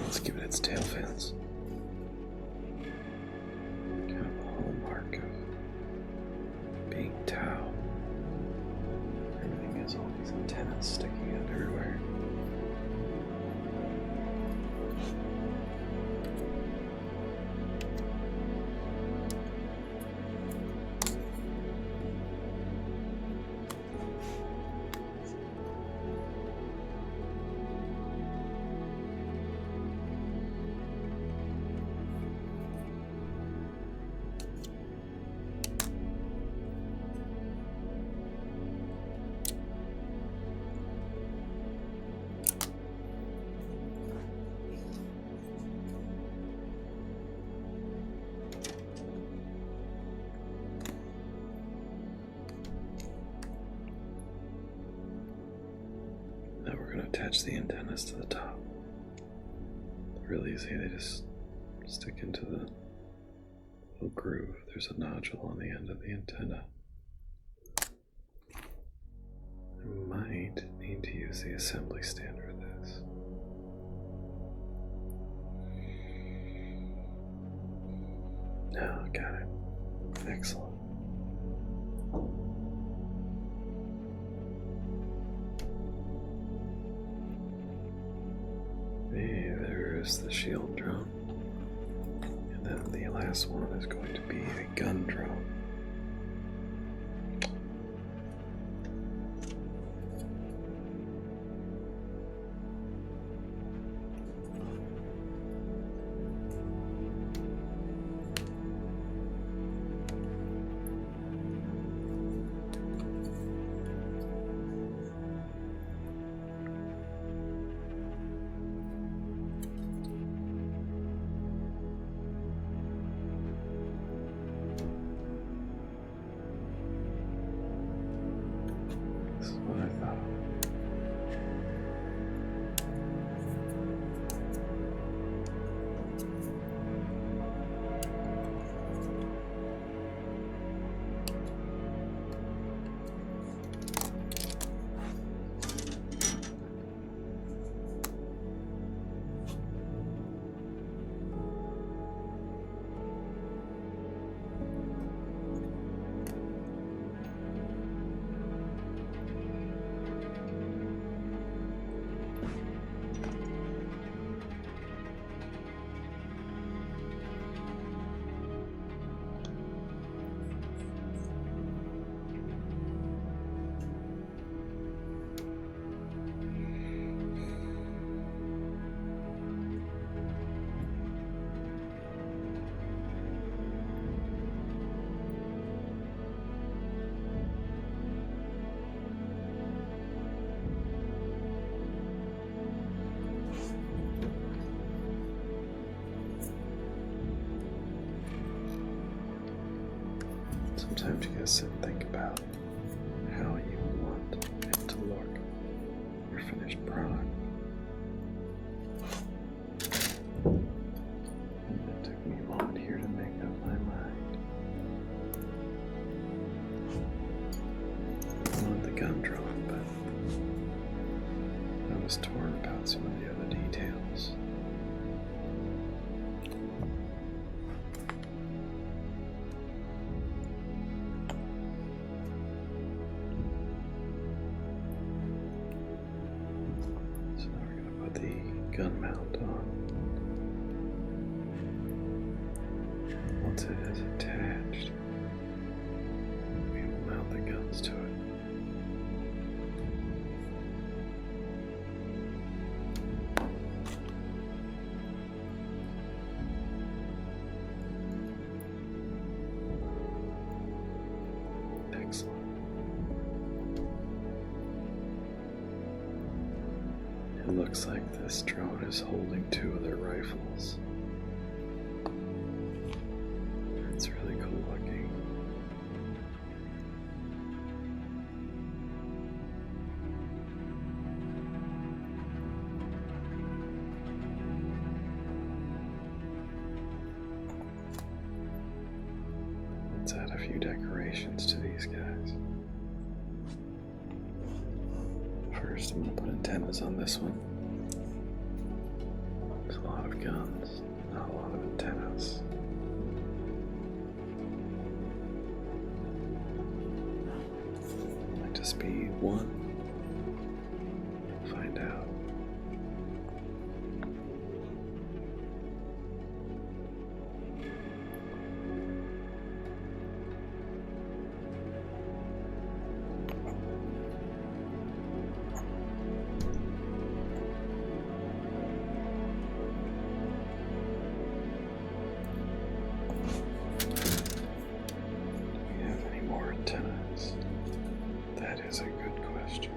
A: Let's give it its tail fins. Kind of a hallmark of being Tau. Everything has all these antennas sticking out everywhere. Now we're going to attach the antennas to the top. They're really easy, they just stick into the little groove. There's a nodule on the end of the antenna. I might need to use the assembly stand for this. Oh, got it. Excellent. Hey, there's the shield drone. And then the last one is going to be a gun drone. time to go sit and think about how you want it to look, your finished product. It took me a moment here to make up my mind. I wanted the gun drawn, but I was torn about some of the other details. Gun mount on. Once it is attached, we will mount the guns to it. Excellent. It looks like this drone is holding 2 of their rifles. It's really cool looking. Let's add a few decorations to these guys. First, I'm going to put antennas on this one. There's a lot of guns, not a lot of antennas. Might just be one. Find out. Antennas? That is a good question.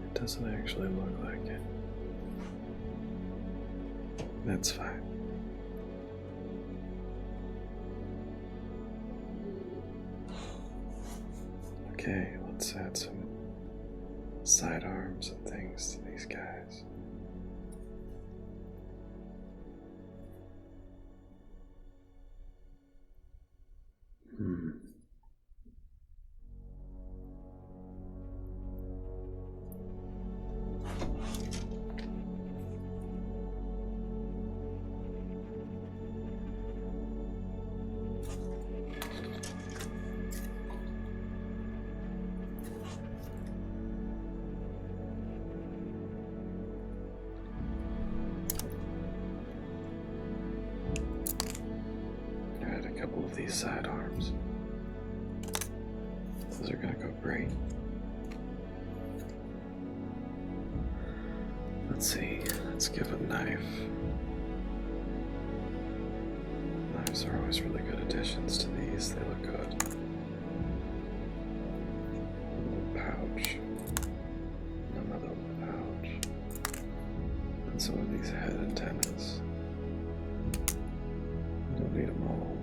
A: It doesn't actually look like it. That's fine. Okay, let's add some sidearms and things to these guys. Couple of these sidearms. Those are gonna go great. Let's see, let's give a knife. Knives are always really good additions to these, they look good. A little pouch. Another little pouch. And some of these head antennas. Don't need them all.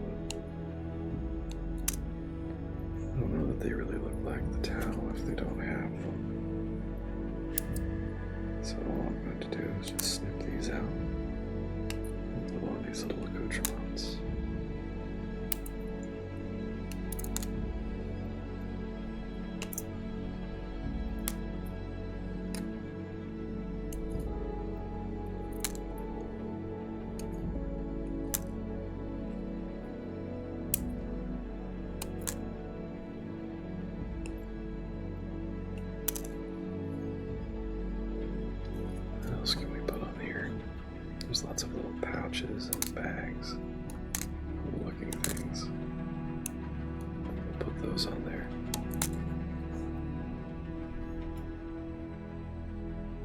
A: I don't know that they really look like the Tau if they don't have them. So all I'm going to do is just snip these out and put on these little accoutrements. What else can we put on here? There's lots of little pouches and bags, cool looking things. We'll put those on there.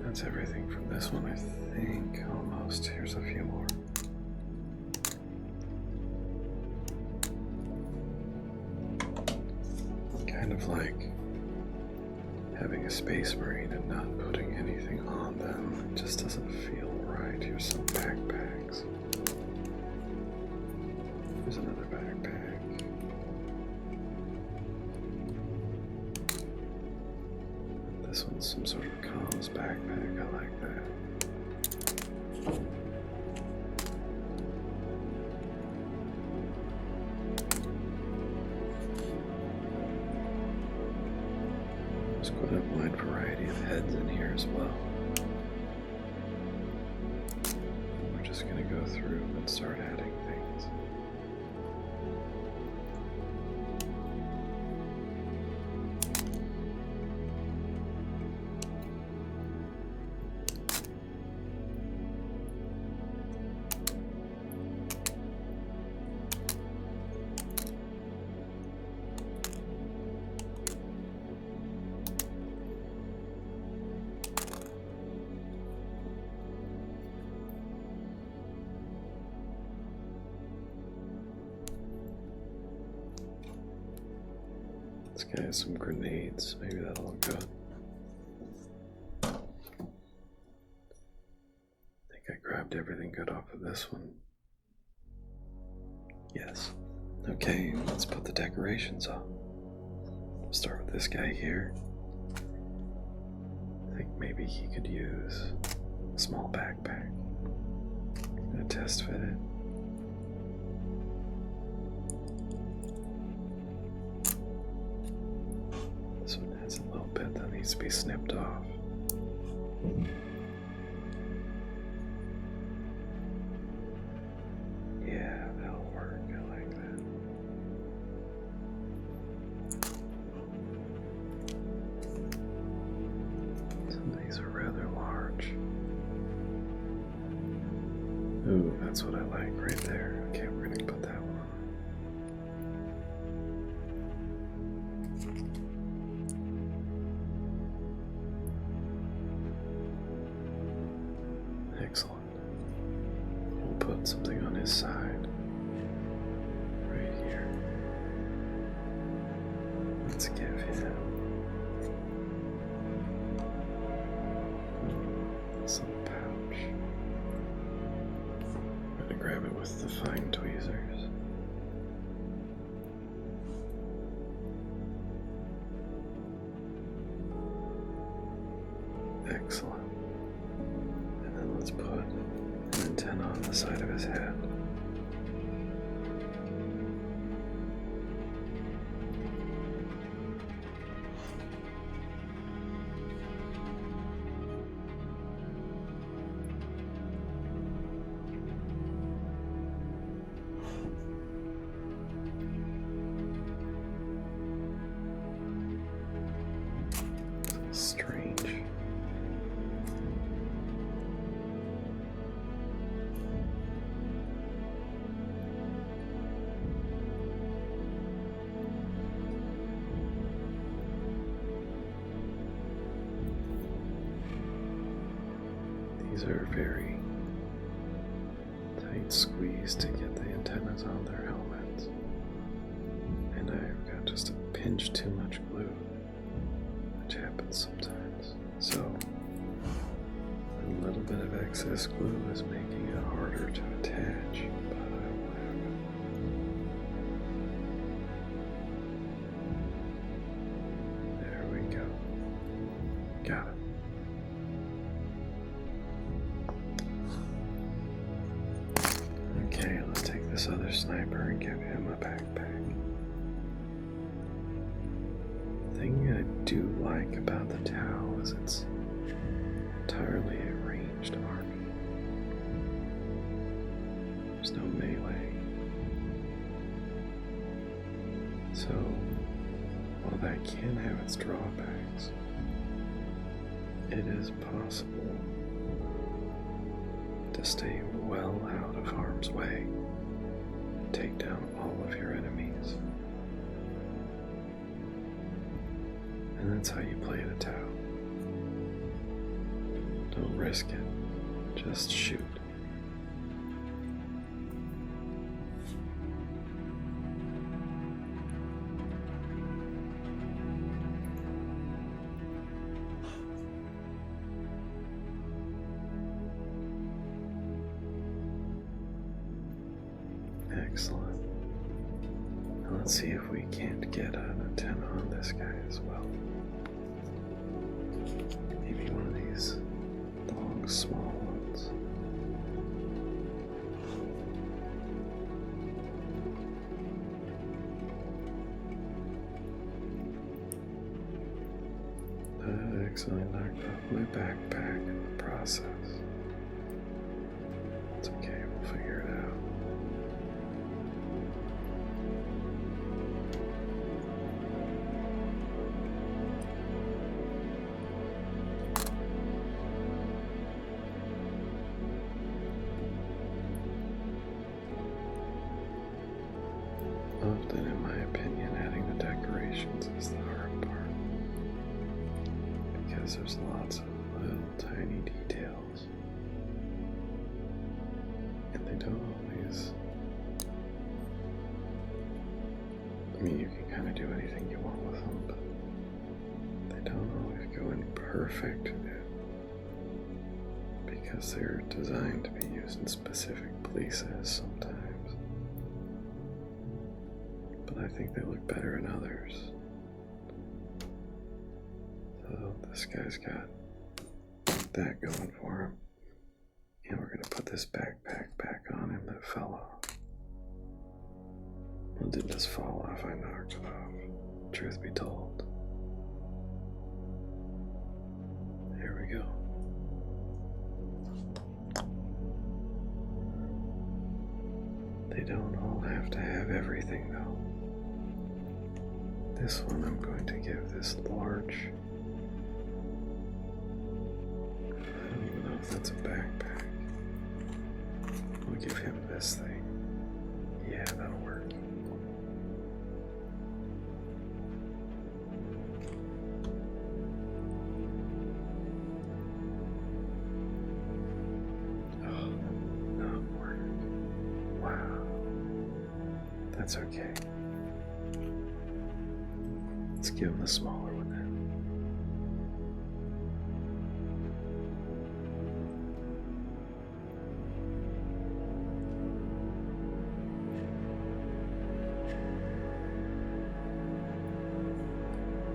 A: That's everything from this one, I think, almost. Here's a few more. of like having a Space Marine and not putting anything on them. It just doesn't feel right. Here's some backpacks. Here's another backpack. This one's some sort of comms backpack. I like that. There's quite a wide variety of heads in here as well. We're just going to go through and start adding things. This guy has some grenades. Maybe that'll look good. I think I grabbed everything good off of this one. Yes. Okay, let's put the decorations on. Start with this guy here. I think maybe he could use a small backpack. I'm gonna test fit it. This one has a little bit that needs to be snipped off. Yeah, that'll work. I like that. Some of these are rather large. Ooh, that's what I like right there. Okay, we're gonna put that one on. Excellent. We'll put something on his side. Right here. Let's give him some pouch. I'm gonna grab it with the fine tweezers. Excellent. And then let's put an antenna on the side of his head. Strange. These are very tight squeeze to get the antennas on their helmets. And I've got just a pinch too much glue, which happens sometimes. So a little bit of excess glue is making it harder to attach, but I will have it. There we go. Got it. Okay, let's take this other sniper and give him a backpack. The thing I do like about the Tau is it's entirely a ranged army. There's no melee. So, while that can have its drawbacks, it is possible to stay well out of harm's way and take down all of your enemies. And that's how you play the Tau. Don't risk it, just shoot. Excellent. Now let's see if we can't get an antenna on this guy as well. Maybe one of these long, small ones. I accidentally knocked off my backpack in the process. It's okay, we'll figure it out. Often, in my opinion, adding the decorations is the hard part. Because there's lots of little tiny details. And they don't always... I mean, you can kind of do anything you want with them, but they don't always go in perfect because they're designed to be used in specific places sometimes. But I think they look better in others. So this guy's got that going for him. And we're going to put this backpack back on him that fell off. Well, it didn't just fall off, I knocked it off. Truth be told. There we go. They don't all have to have everything though. This one I'm going to give this large... I don't even know if that's a backpack. We'll give him this thing. Yeah, that'll work. Oh, not working. Wow. That's okay. Let's give him the smaller one then.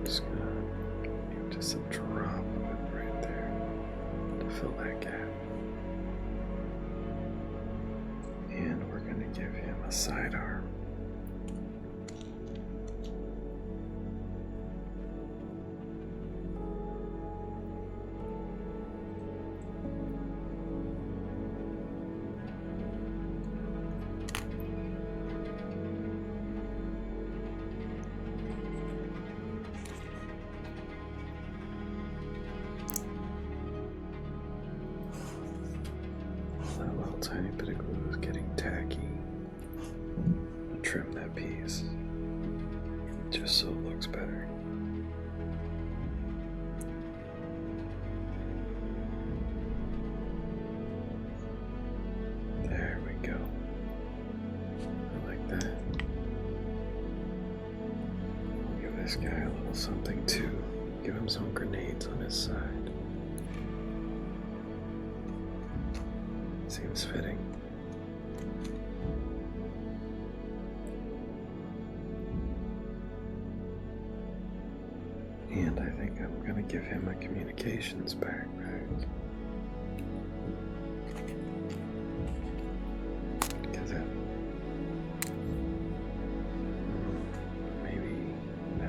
A: Just gonna give just a drop of it right there to fill that gap. And we're gonna give him a sidearm. That little tiny bit of glue is getting tacky. I'll trim that piece just so it looks better. There we go. I like that. I'll give this guy a little something too. Give him some grenades on his side. Seems fitting. And I think I'm going to give him a communications backpack. Because that... maybe... no.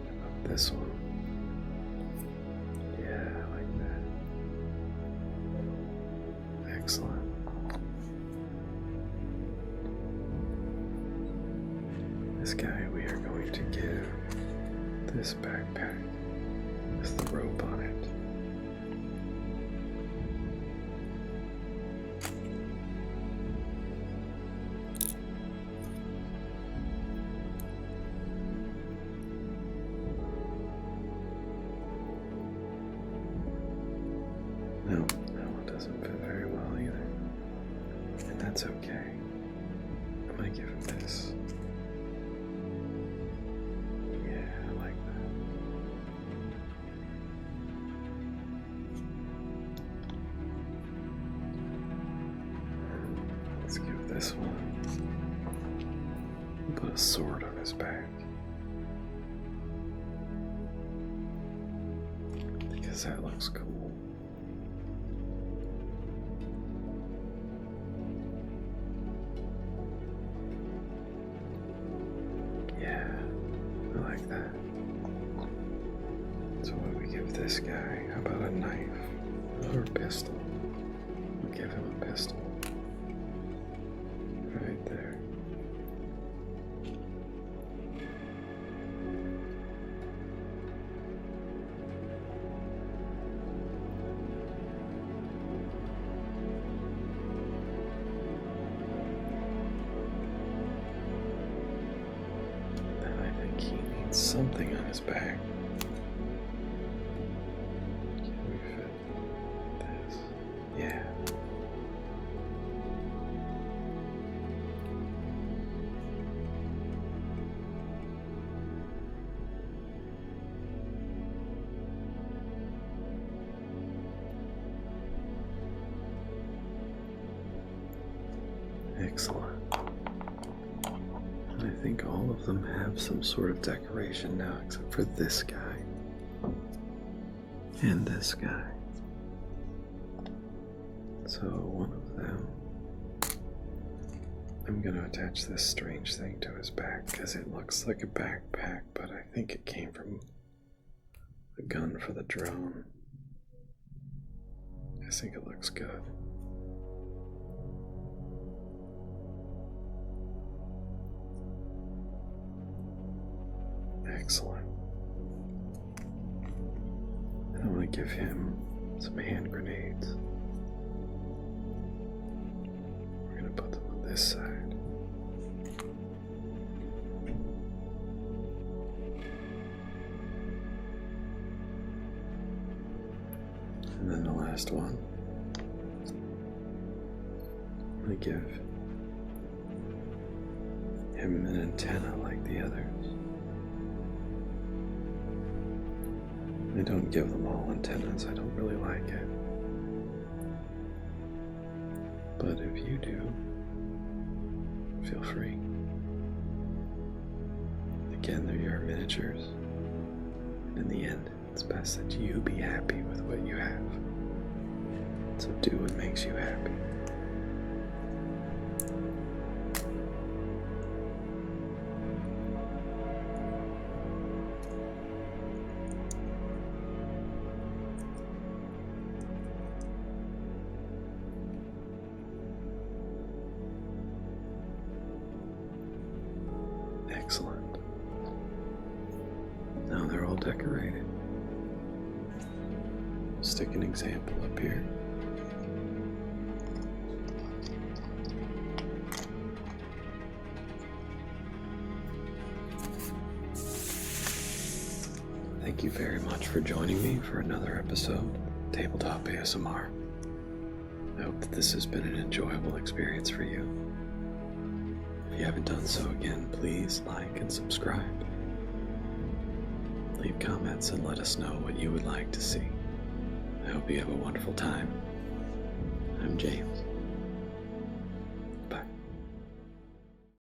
A: How about this one? Excellent. This guy we are going to give this backpack with the rope on it. No, that one doesn't fit very well either. And that's okay. I'm gonna give him this. Yeah, I like that. this one. Put a sword on his back. Because that looks cool. Yeah, I like that. So what do we give this guy? How about a knife or a pistol? We'll give him a pistol. Right there. Then I think he needs something on his back. Can we fit this? Yeah. Excellent. And I think all of them have some sort of decoration now, except for this guy. And this guy. So one of them, I'm going to attach this strange thing to his back because it looks like a backpack, but I think it came from the gun for the drone. I think it looks good. Excellent. And I'm going to give him some hand grenades. We're going to put them on this side. And then the last one, I'm going to give him an antenna like the others. I don't give them all antennas, I don't really like it. But if you do, feel free. Again, they're your miniatures. And in the end, it's best that you be happy with what you have. So do what makes you happy. Excellent. Now they're all decorated. I'll stick an example up here. Thank you very much for joining me for another episode of Tabletop ASMR. I hope that this has been an enjoyable experience for you. If you haven't done so again, please like and subscribe. Leave comments and let us know what you would like to see. I hope you have a wonderful time. I'm James.